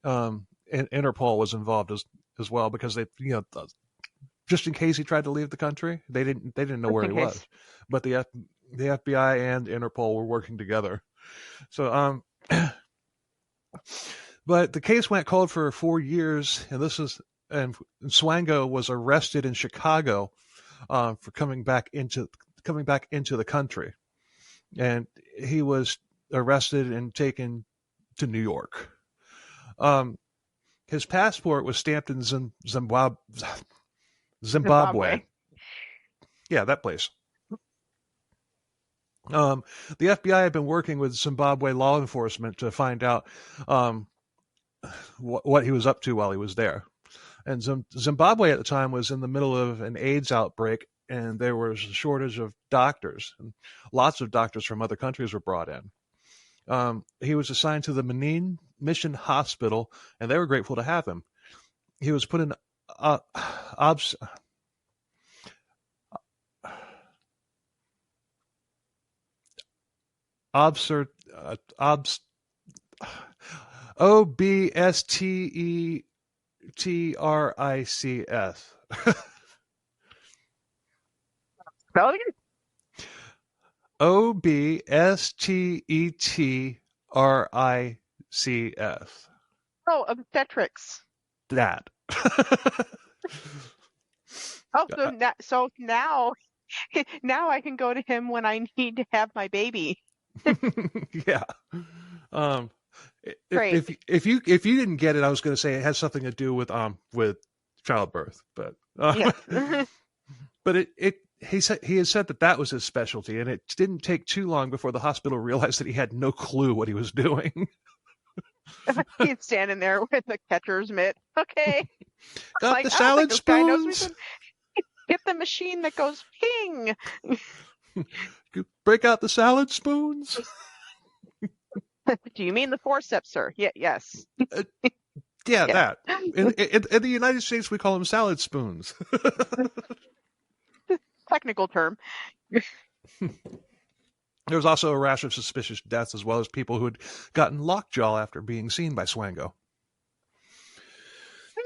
And Interpol was involved as well because they, just in case he tried to leave the country, they didn't know where he was. But the FBI and Interpol were working together. So, but the case went cold for 4 years, and Swango was arrested in Chicago for coming back into the country, and he was arrested and taken to New York. His passport was stamped in Zimbabwe. Yeah, that place. The FBI had been working with Zimbabwe law enforcement to find out what he was up to while he was there. And Zimbabwe at the time was in the middle of an AIDS outbreak, and there was a shortage of doctors. And lots of doctors from other countries were brought in. He was assigned to the Benin Mission Hospital, and they were grateful to have him. He was put in OBSTETRICS. Spell it again. OBSTETRICS. Oh, obstetrics. That. Oh, so now I can go to him when I need to have my baby. Yeah. Um, Great. if you didn't get it, I was going to say it has something to do with childbirth, Yes. but he had said that that was his specialty, and it didn't take too long before the hospital realized that he had no clue what he was doing. He's standing there with a catcher's mitt. Okay. Got Like, the I don't think salad this guy knows what he's spoons. doing. Get the machine that goes ping. Break out the salad spoons. Do you mean the forceps, sir? Yeah, yes. Yeah, Yeah. that. In the United States, we call them salad spoons. Technical term. There was also a rash of suspicious deaths, as well as people who had gotten lockjaw after being seen by Swango.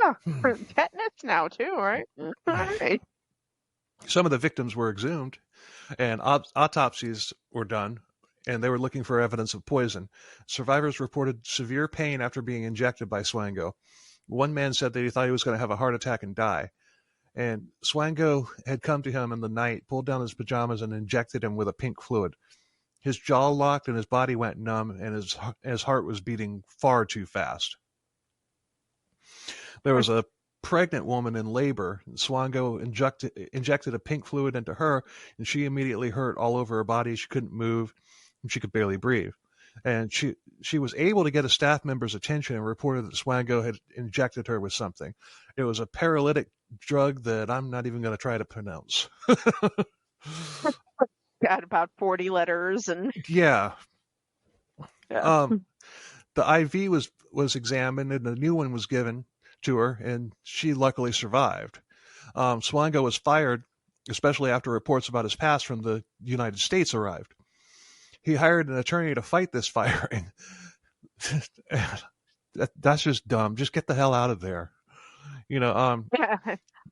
Yeah. Tetanus now too, right? All right. Some of the victims were exhumed, and autopsies were done, and they were looking for evidence of poison. Survivors reported severe pain after being injected by Swango. One man said that he thought he was going to have a heart attack and die. And Swango had come to him in the night, pulled down his pajamas, and injected him with a pink fluid. His jaw locked and his body went numb, and his heart was beating far too fast. There was a pregnant woman in labor. Swango injected a pink fluid into her, and she immediately hurt all over her body. She couldn't move, and she could barely breathe. And she was able to get a staff member's attention and reported that Swango had injected her with something. It was a paralytic drug that I'm not even going to try to pronounce. Got about 40 letters and Yeah. yeah. The IV was examined and a new one was given to her, and she luckily survived. Swango was fired, especially after reports about his past from the United States arrived. He hired an attorney to fight this firing. That's just dumb. Just get the hell out of there. Yeah,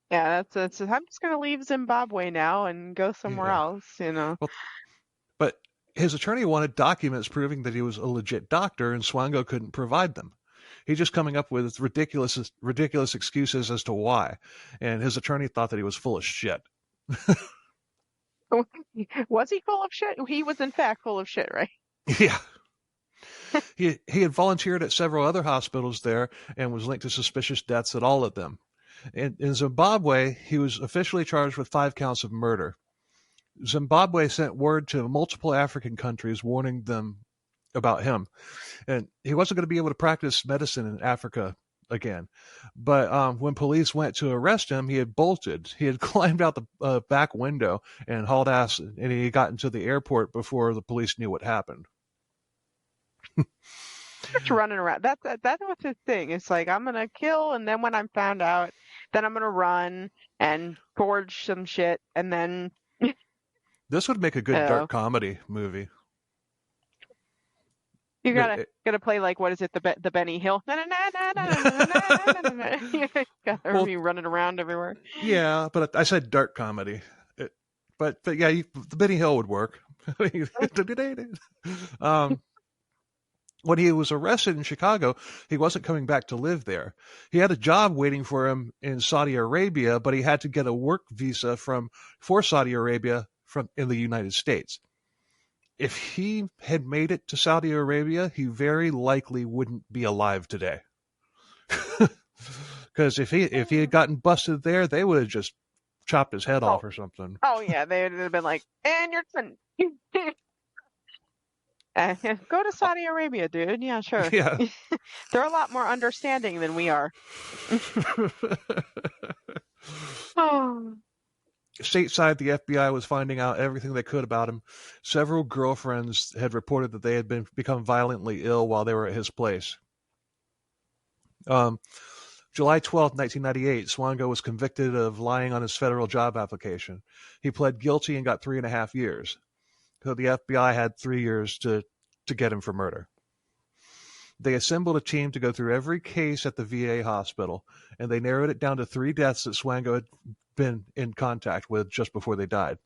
yeah, that's I'm just gonna leave Zimbabwe now and go somewhere Yeah. else, you know. Well, but his attorney wanted documents proving that he was a legit doctor, and Swango couldn't provide them. He's just coming up with ridiculous excuses as to why, and his attorney thought that he was full of shit. Was he full of shit? He was in fact full of shit, right? Yeah. He had volunteered at several other hospitals there and was linked to suspicious deaths at all of them. In Zimbabwe, he was officially charged with 5 counts of murder. Zimbabwe sent word to multiple African countries warning them about him. And he wasn't going to be able to practice medicine in Africa again. But when police went to arrest him, he had bolted. He had climbed out the back window and hauled ass, and he got into the airport before the police knew what happened. Just running around. That's what's his thing. It's like I'm gonna kill, and then when I'm found out, then I'm gonna run and forge some shit, and then This would make a good dark comedy movie. you gotta play like what is it, the Benny Hill? Gotta be running around everywhere. Yeah, but I said dark comedy. But yeah, the Benny Hill would work. When he was arrested in Chicago, he wasn't coming back to live there. He had a job waiting for him in Saudi Arabia, but he had to get a work visa for Saudi Arabia in the United States. If he had made it to Saudi Arabia, he very likely wouldn't be alive today. Because if he had gotten busted there, they would have just chopped his head off or something. Oh yeah, they would have been like, and you're done. Go to Saudi Arabia, dude. Yeah, sure. Yeah. They're a lot more understanding than we are. Oh. Stateside, the FBI was finding out everything they could about him. Several girlfriends had reported that they had become violently ill while they were at his place. July 12, 1998, Swango was convicted of lying on his federal job application. He pled guilty and got 3.5 years. So the FBI had 3 years to get him for murder. They assembled a team to go through every case at the VA hospital, and they narrowed it down to 3 deaths that Swango had been in contact with just before they died.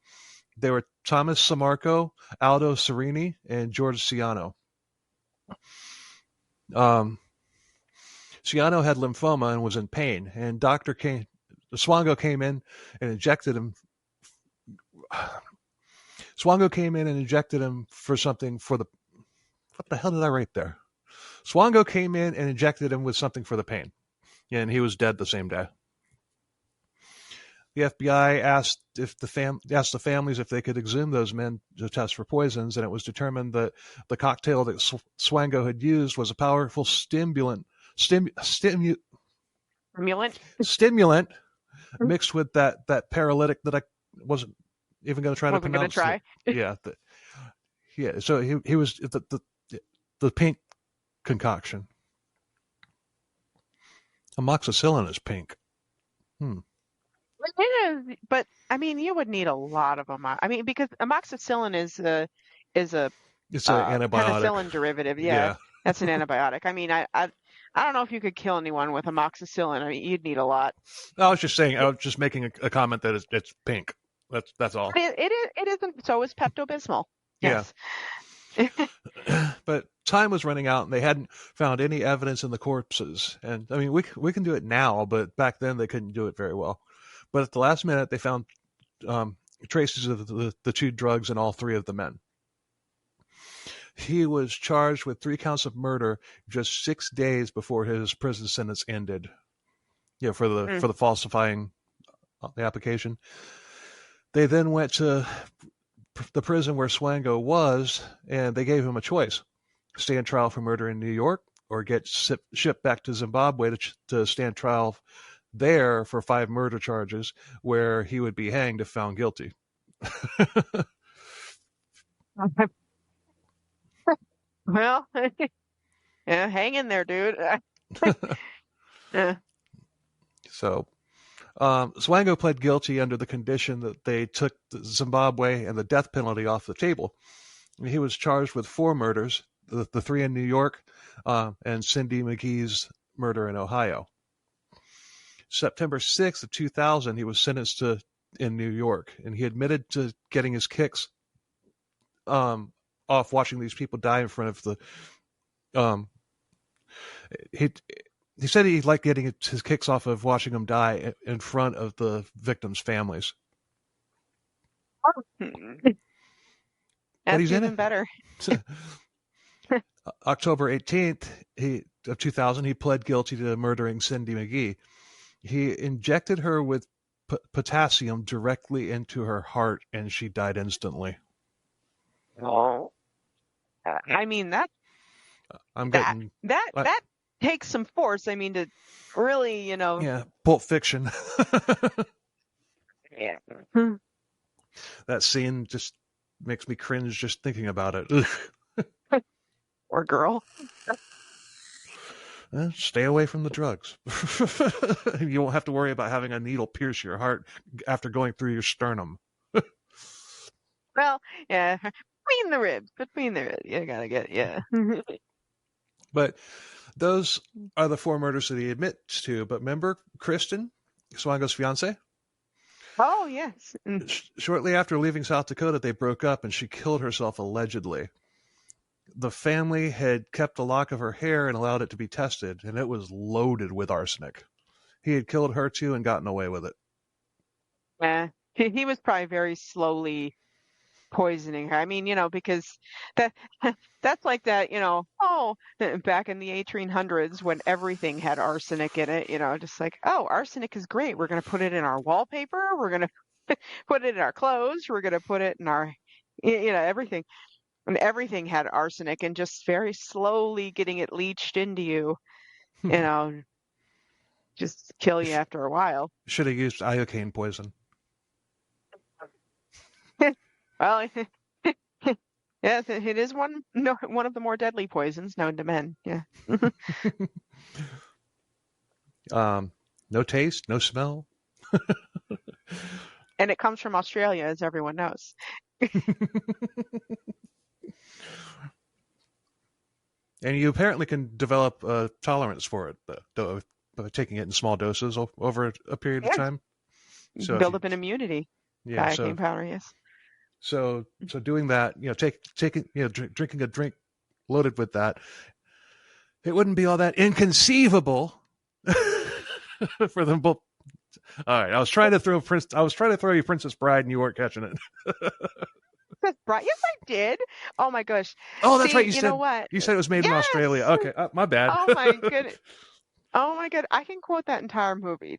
They were Thomas Samarco, Aldo Serini, and George Ciano. Ciano had lymphoma and was in pain, and Swango came in and injected him. Swango came in and injected him for something for the... What the hell did I write there? Swango came in and injected him with something for the pain, and he was dead the same day. The FBI asked the families if they could exhume those men to test for poisons, and it was determined that the cocktail that Swango had used was a powerful stimulant mixed with that paralytic that I wasn't even going to try to pronounce. Yeah. So he was the pink concoction. Amoxicillin is pink. It is, but I mean, you would need a lot of them. I mean, because amoxicillin is a It's an antibiotic. Penicillin derivative. Yeah, that's an antibiotic. I mean, I don't know if you could kill anyone with amoxicillin. I mean, you'd need a lot. I was just saying. I was just making a comment that it's pink. That's all. It isn't. So is Pepto-Bismol. Yes. Yeah. But time was running out, and they hadn't found any evidence in the corpses. And I mean, we can do it now, but back then they couldn't do it very well. But at the last minute, they found traces of the two drugs in all three of the men. He was charged with 3 counts of murder just 6 days before his prison sentence ended. For the falsifying the application. They then went to the prison where Swango was, and they gave him a choice: stand trial for murder in New York, or get shipped back to Zimbabwe to stand trial there for 5 murder charges, where he would be hanged if found guilty. Well, yeah, hang in there, dude. Yeah. So, Swango pled guilty under the condition that they took Zimbabwe and the death penalty off the table. He was charged with 4 murders, the 3 in New York, and Cindy McGee's murder in Ohio. September 6th of 2000, he was sentenced in New York, and he admitted to getting his kicks off watching these people die in front of the. He said he liked getting his kicks off of watching them die in front of the victims' families. That's even better. October 18th of 2000, he pled guilty to murdering Cindy McGee. He injected her with potassium directly into her heart, and she died instantly. Oh, I mean that takes some force. I mean, to really, Yeah, Pulp Fiction. Yeah. That scene just makes me cringe just thinking about it. Poor girl. Stay away from the drugs. You won't have to worry about having a needle pierce your heart after going through your sternum. Well, yeah, between the ribs, you gotta get, yeah. But those are the 4 murders that he admits to. But remember Kristen, Swango's fiance? Oh, yes. Shortly after leaving South Dakota, they broke up, and she killed herself allegedly. The family had kept a lock of her hair and allowed it to be tested, and it was loaded with arsenic. He had killed her too and gotten away with it. Yeah, he was probably very slowly poisoning her. I mean, because that's like that, back in the 1800s when everything had arsenic in it, just like, oh, arsenic is great. We're going to put it in our wallpaper. We're going to put it in our clothes. We're going to put it in our, everything. And everything had arsenic, and just very slowly getting it leached into you, just kill you after a while. Should have used iocane poison. Well, yes, it is one of the more deadly poisons known to men. Yeah. No taste, no smell. And it comes from Australia, as everyone knows. And you apparently can develop a tolerance for it by taking it in small doses over a period of time. So build up an immunity. Yeah, iocane powder, yes. So doing that, drinking a drink loaded with that, it wouldn't be all that inconceivable for them both. All right, I was trying to throw you Princess Bride, and you weren't catching it. Bride. Yes, I did. Oh my gosh. Oh, that's right. See, you know what? You said it was made in Australia. Yes. Okay, my bad. Oh my goodness. Oh my god, I can quote that entire movie.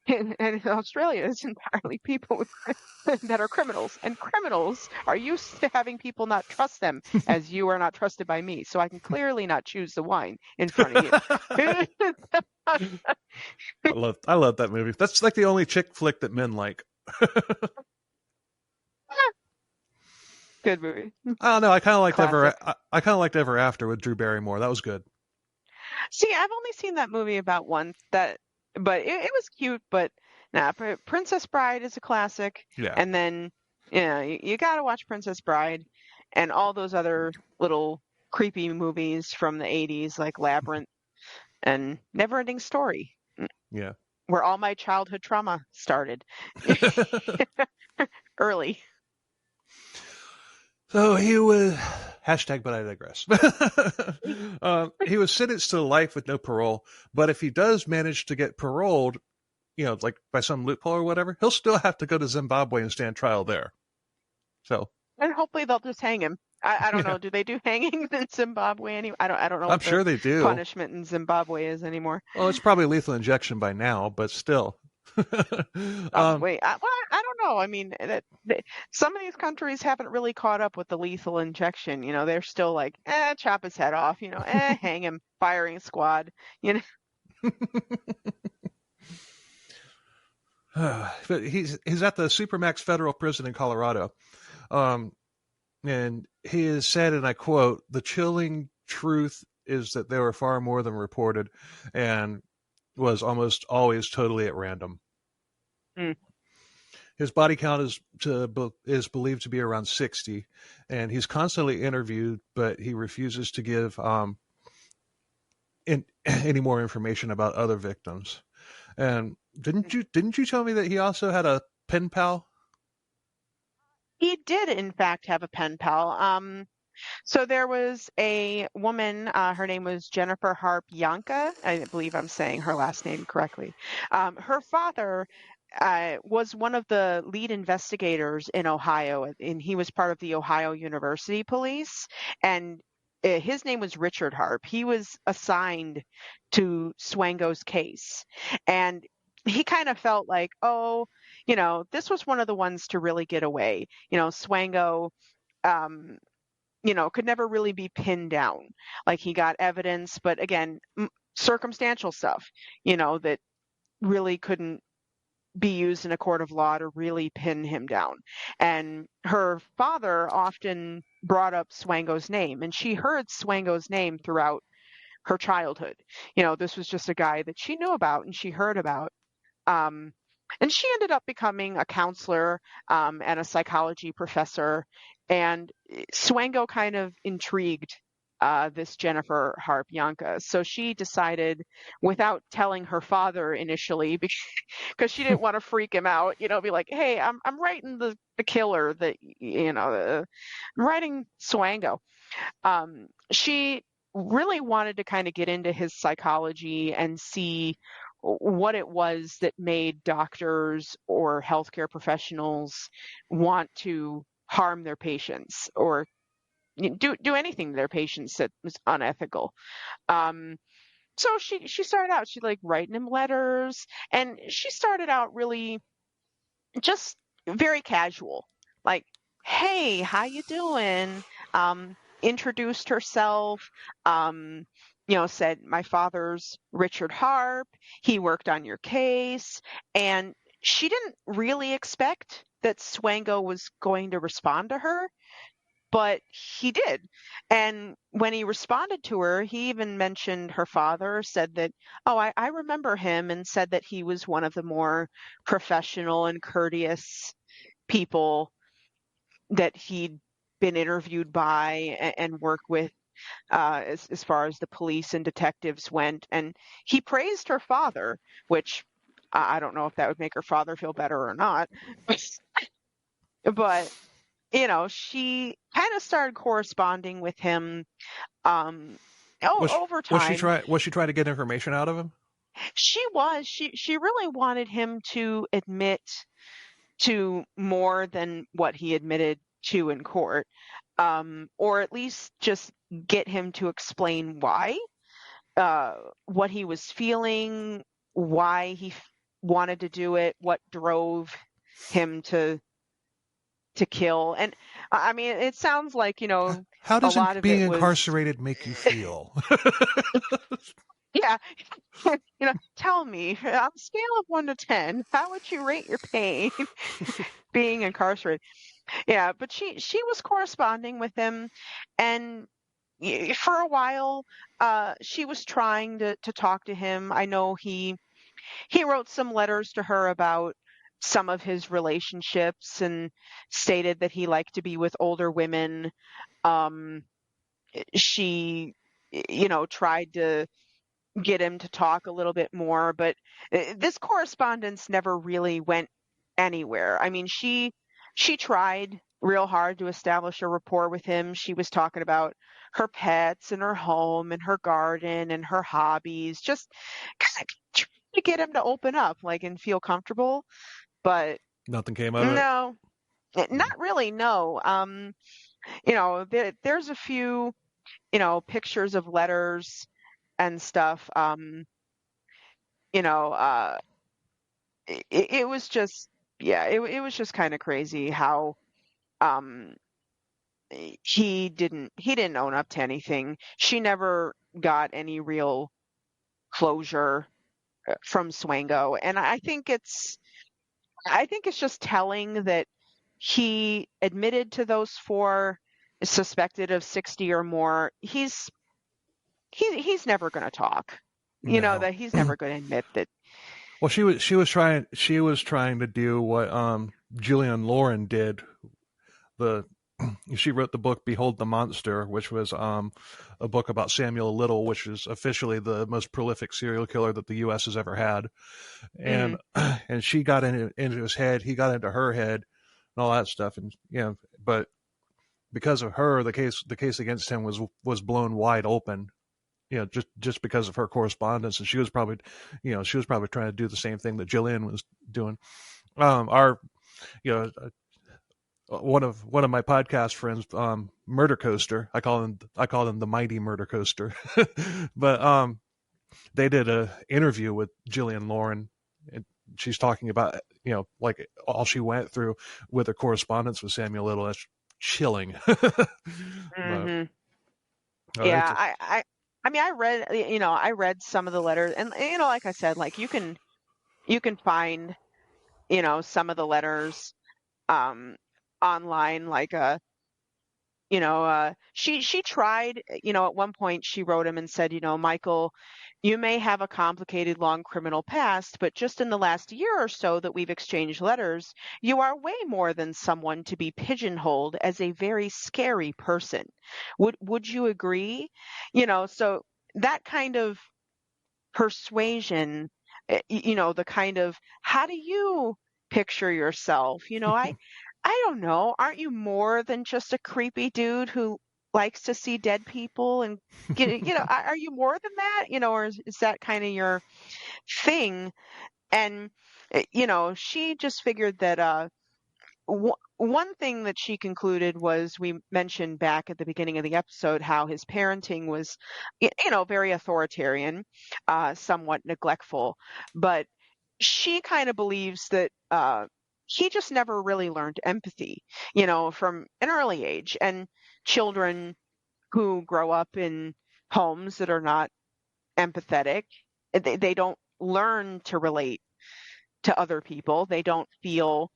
And in Australia, it's entirely people with, that are criminals, and criminals are used to having people not trust them, as you are not trusted by me. So I can clearly not choose the wine in front of you. I love that movie. That's like the only chick flick that men like. Good movie, I don't know. classic. I kind of liked Ever After with Drew Barrymore. That was good. See, I've only seen that movie about once. But it was cute. But nah, Princess Bride is a classic. Yeah. And then, yeah, you got to watch Princess Bride and all those other little creepy movies from the 80s, like Labyrinth and Neverending Story, Yeah. where all my childhood trauma started early. So he was hashtag, but I digress. He was sentenced to life with no parole, but if he does manage to get paroled, like by some loophole or whatever, he'll still have to go to Zimbabwe and stand trial there. So, And hopefully they'll just hang him. I don't yeah, know. Do they do hangings in Zimbabwe I don't know I'm what the sure they do. punishment in Zimbabwe is anymore. Well, it's probably lethal injection by now, but still. Wait, I don't know. I mean, some of these countries haven't really caught up with the lethal injection. They're still like, chop his head off. Hang him, firing squad. You know. But he's at the Supermax Federal Prison in Colorado. And he has said, and I quote, "The chilling truth is that there were far more than reported and was almost always totally at random." Mm. His body count is believed to be around 60, and he's constantly interviewed, but he refuses to give any more information about other victims. And didn't you tell me that he also had a pen pal? He did, in fact, have a pen pal. So there was a woman, her name was Jennifer Harp Yanka. I believe I'm saying her last name correctly. Her father was one of the lead investigators in Ohio, and he was part of the Ohio University Police. And his name was Richard Harp. He was assigned to Swango's case. And he kind of felt like, this was one of the ones to really get away. Swango. Um, could never really be pinned down. Like he got evidence, but again, circumstantial stuff, that really couldn't be used in a court of law to really pin him down. And her father often brought up Swango's name, and she heard Swango's name throughout her childhood. This was just a guy that she knew about and she heard about. And she ended up becoming a counselor and a psychology professor. And Swango kind of intrigued this Jennifer Harp Yanka. So she decided, without telling her father initially, because she didn't want to freak him out, be like, hey, I'm writing the killer that, I'm writing Swango. She really wanted to kind of get into his psychology and see what it was that made doctors or healthcare professionals want to harm their patients or do anything to their patients that was unethical. So she started out, she like writing him letters, and she started out really just very casual, like, hey, how you doing? Introduced herself, said, my father's Richard Harp. He worked on your case. And she didn't really expect that Swango was going to respond to her, but he did. And when he responded to her, he even mentioned her father, said that, oh, I remember him, and said that he was one of the more professional and courteous people that he'd been interviewed by and worked with as far as the police and detectives went. And he praised her father, which I don't know if that would make her father feel better or not. But, she kind of started corresponding with him over time. Was she trying to get information out of him? She really wanted him to admit to more than what he admitted to in court, or at least just get him to explain why, what he was feeling, why he wanted to do it, what drove him to kill. And I mean, it sounds like, How a does lot of being it was, incarcerated make you feel? yeah, tell me on a scale of 1 to 10, how would you rate your pain being incarcerated? Yeah, but she was corresponding with him, and for a while, she was trying to talk to him. I know he wrote some letters to her about some of his relationships and stated that he liked to be with older women. Um, she, tried to get him to talk a little bit more, but this correspondence never really went anywhere. I mean, she tried real hard to establish a rapport with him. She was talking about her pets and her home and her garden and her hobbies, just kind of trying to get him to open up, like, and feel comfortable. But Nothing came of it. no, not really. No. There's a few, pictures of letters and stuff. You know, uh, it was just, yeah, it was just kind of crazy how um he didn't own up to anything. She never got any real closure from Swango, and I think it's just telling that he admitted to those four, suspected of 60 or more. He's never going to talk. No. That he's never going to admit that. Well, she was trying to do what Gillian Lauren did. The She wrote the book Behold the Monster, which was a book about Samuel Little, which is officially the most prolific serial killer that the U.S. has ever had. And Mm, and she got into his head, he got into her head, and all that stuff. And but because of her, the case against him was blown wide open. Just because of her correspondence, and she was probably trying to do the same thing that Jillian was doing. Our you know one of my podcast friends, Murder Coaster. I call him the mighty Murder Coaster. But they did a interview with Gillian Lauren, and she's talking about like all she went through with her correspondence with Samuel Little. That's chilling. But hmm it's Yeah, I mean, I read some of the letters, and like I said, like you can find some of the letters um online, like she tried, at one point she wrote him and said, Michael, you may have a complicated long criminal past, but just in the last year or so that we've exchanged letters, you are way more than someone to be pigeonholed as a very scary person. Would you agree? So that kind of persuasion, the kind of, how do you picture yourself? I don't know. Aren't you more than just a creepy dude who likes to see dead people and are you more than that? Or is that kind of your thing? And she just figured that one thing that she concluded was, we mentioned back at the beginning of the episode how his parenting was, very authoritarian, somewhat neglectful. But she kind of believes that he just never really learned empathy, from an early age. And children who grow up in homes that are not empathetic, they don't learn to relate to other people. They don't feel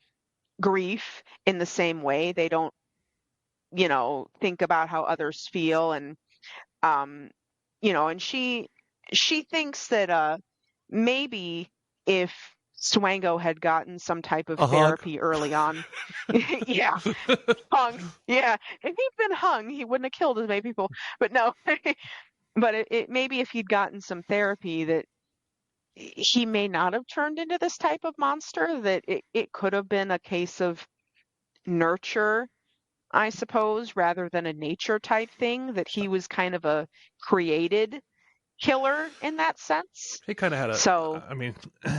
grief in the same way. They don't, think about how others feel. And um, and she thinks that maybe if Swango had gotten some type of a hug. therapy early on, yeah, hung, yeah, if he'd been hung, he wouldn't have killed as many people. But no, but maybe if he'd gotten some therapy, that he may not have turned into this type of monster. That it could have been a case of nurture, I suppose, rather than a nature type thing, that he was kind of a created killer in that sense. He kind of had So, I mean,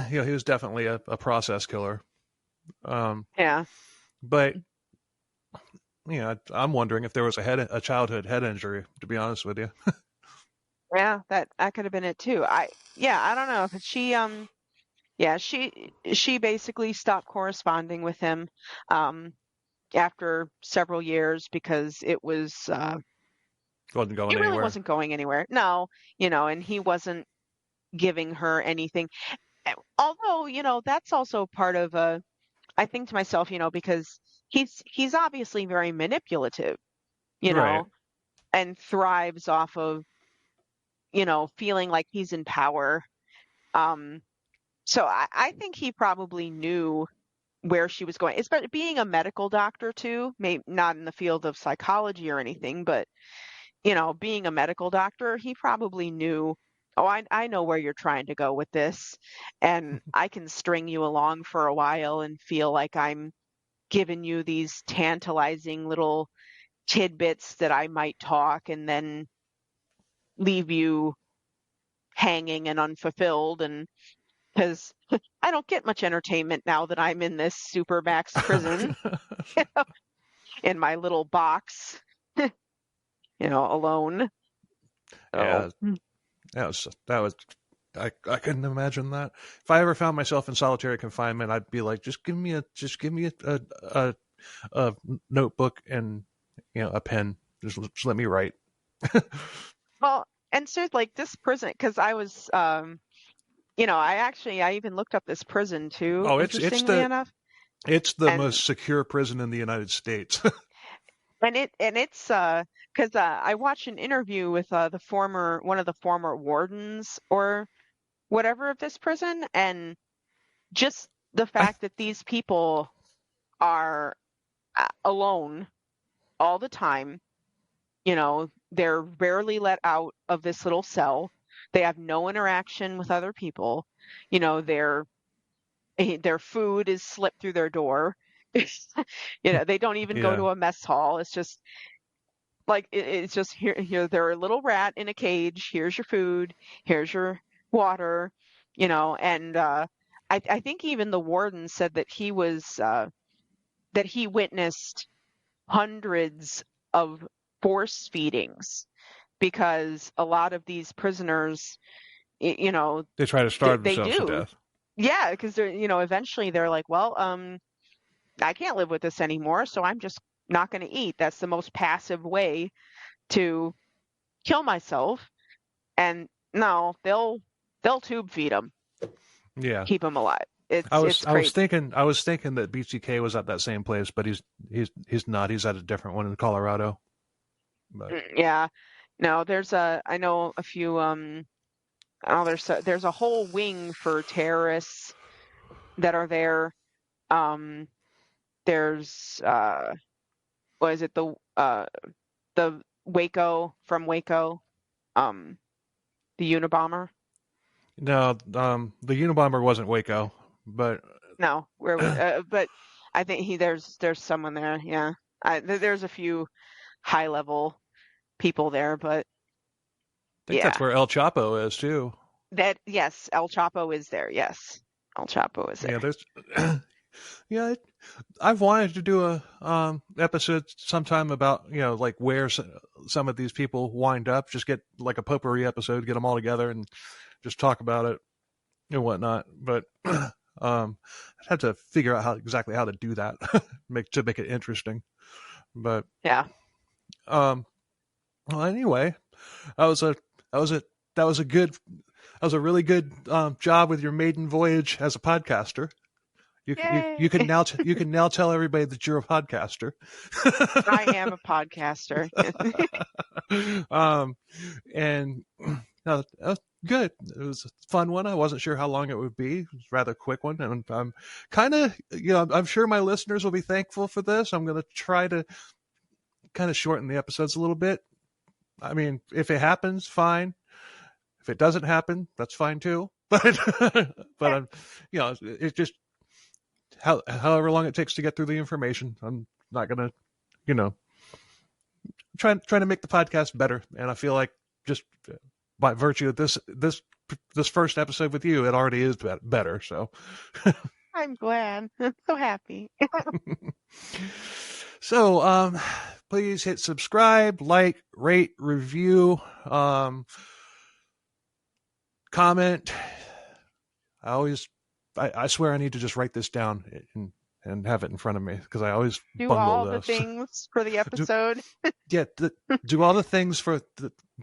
he was definitely a process killer. Yeah. But I'm wondering if there was a childhood head injury. To be honest with you, Yeah, that could have been it too. I don't know if yeah, she basically stopped corresponding with him um after several years because wasn't going it really anywhere. wasn't going anywhere. No, and he wasn't giving her anything. Although, that's also part of I think to myself, because he's obviously very manipulative, you Right. know, and thrives off of, feeling like he's in power. Um, so I think he probably knew where she was going. Especially being a medical doctor too, maybe not in the field of psychology or anything, but being a medical doctor, he probably knew, oh, I know where you're trying to go with this, and I can string you along for a while and feel like I'm giving you these tantalizing little tidbits that I might talk and then leave you hanging and unfulfilled. And because I don't get much entertainment now that I'm in this super max prison in my little box, alone. So, Yeah, that was. I couldn't imagine that. If I ever found myself in solitary confinement, I'd be like, just give me a notebook and a pen. Just let me write. well, and so like this prison, because I was, I even looked up this prison too, Oh, interestingly enough. it's the And most secure prison in the United States. it's because I watched an interview with one of the former wardens or whatever of this prison, and just the I fact that these people are alone all the time. They're rarely let out of this little cell. They have no interaction with other people. Their food is slipped through their door. They don't even go yeah to a mess hall. It's just like it's just here. They're a little rat in a cage. Here's your food. Here's your water. And I think even the warden said that that he witnessed hundreds of force feedings because a lot of these prisoners, they try to starve they themselves to do. death. Yeah, because eventually they're like, well, I can't live with this anymore, so I'm just not going to eat. That's the most passive way to kill myself. And no, they'll tube feed them, Yeah, keep them alive. I It's was it's I was crazy. thinking I was thinking that BTK was at that same place, but he's not. He's at a different one in Colorado. But Yeah. No, I know a few oh, there's a whole wing for terrorists that are there. Um there's what is it, the Waco from Waco, um the Unabomber. no, the Unabomber wasn't Waco, but No, where was I but I think there's someone there. Yeah. There's a few high level people there, but think that's yeah. where El Chapo is too. That yes, El Chapo is there. Yes. El Chapo is Yeah, there. there's yeah. I've wanted to do a episode sometime about like where some of these people wind up. Just get like a potpourri episode, get them all together, and just talk about it and whatnot. But I'd have to figure out exactly how to do that, make it interesting. But Yeah. um, well, anyway, that was a that was a that was a good that was a really good job with your maiden voyage as a podcaster. You Yay. can you can now tell everybody that you're a podcaster. I am a podcaster. um, and that was good. It was a fun one. I wasn't sure how long it would be. It was a rather quick one, and I'm kind of I'm sure my listeners will be thankful for this. I'm going to try to kind of shorten the episodes a little bit. I mean, if it happens, fine. If it doesn't happen, that's fine too. But I'm it's just however long it takes to get through the information. I'm not gonna, you know, trying to make the podcast better. And I feel like just by virtue of this first episode with you, it already is better. So I'm glad. I'm so happy. So, please hit subscribe, like, rate, review, comment. I swear I need to just write this down and have it in front of me because I always Do bungle all the those. things for the episode. Do all the things for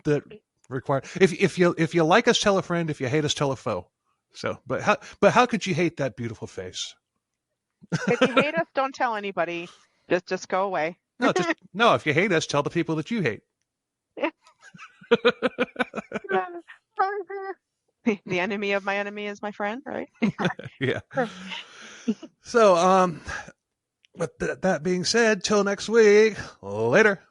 that required. If you like us, tell a friend. If you hate us, tell a foe. So, but how could you hate that beautiful face? If you hate us, don't tell anybody. Just go away. No. If you hate us, tell the people that you hate. The enemy of my enemy is my friend, right? Yeah. So, with that being said, till next week. Later.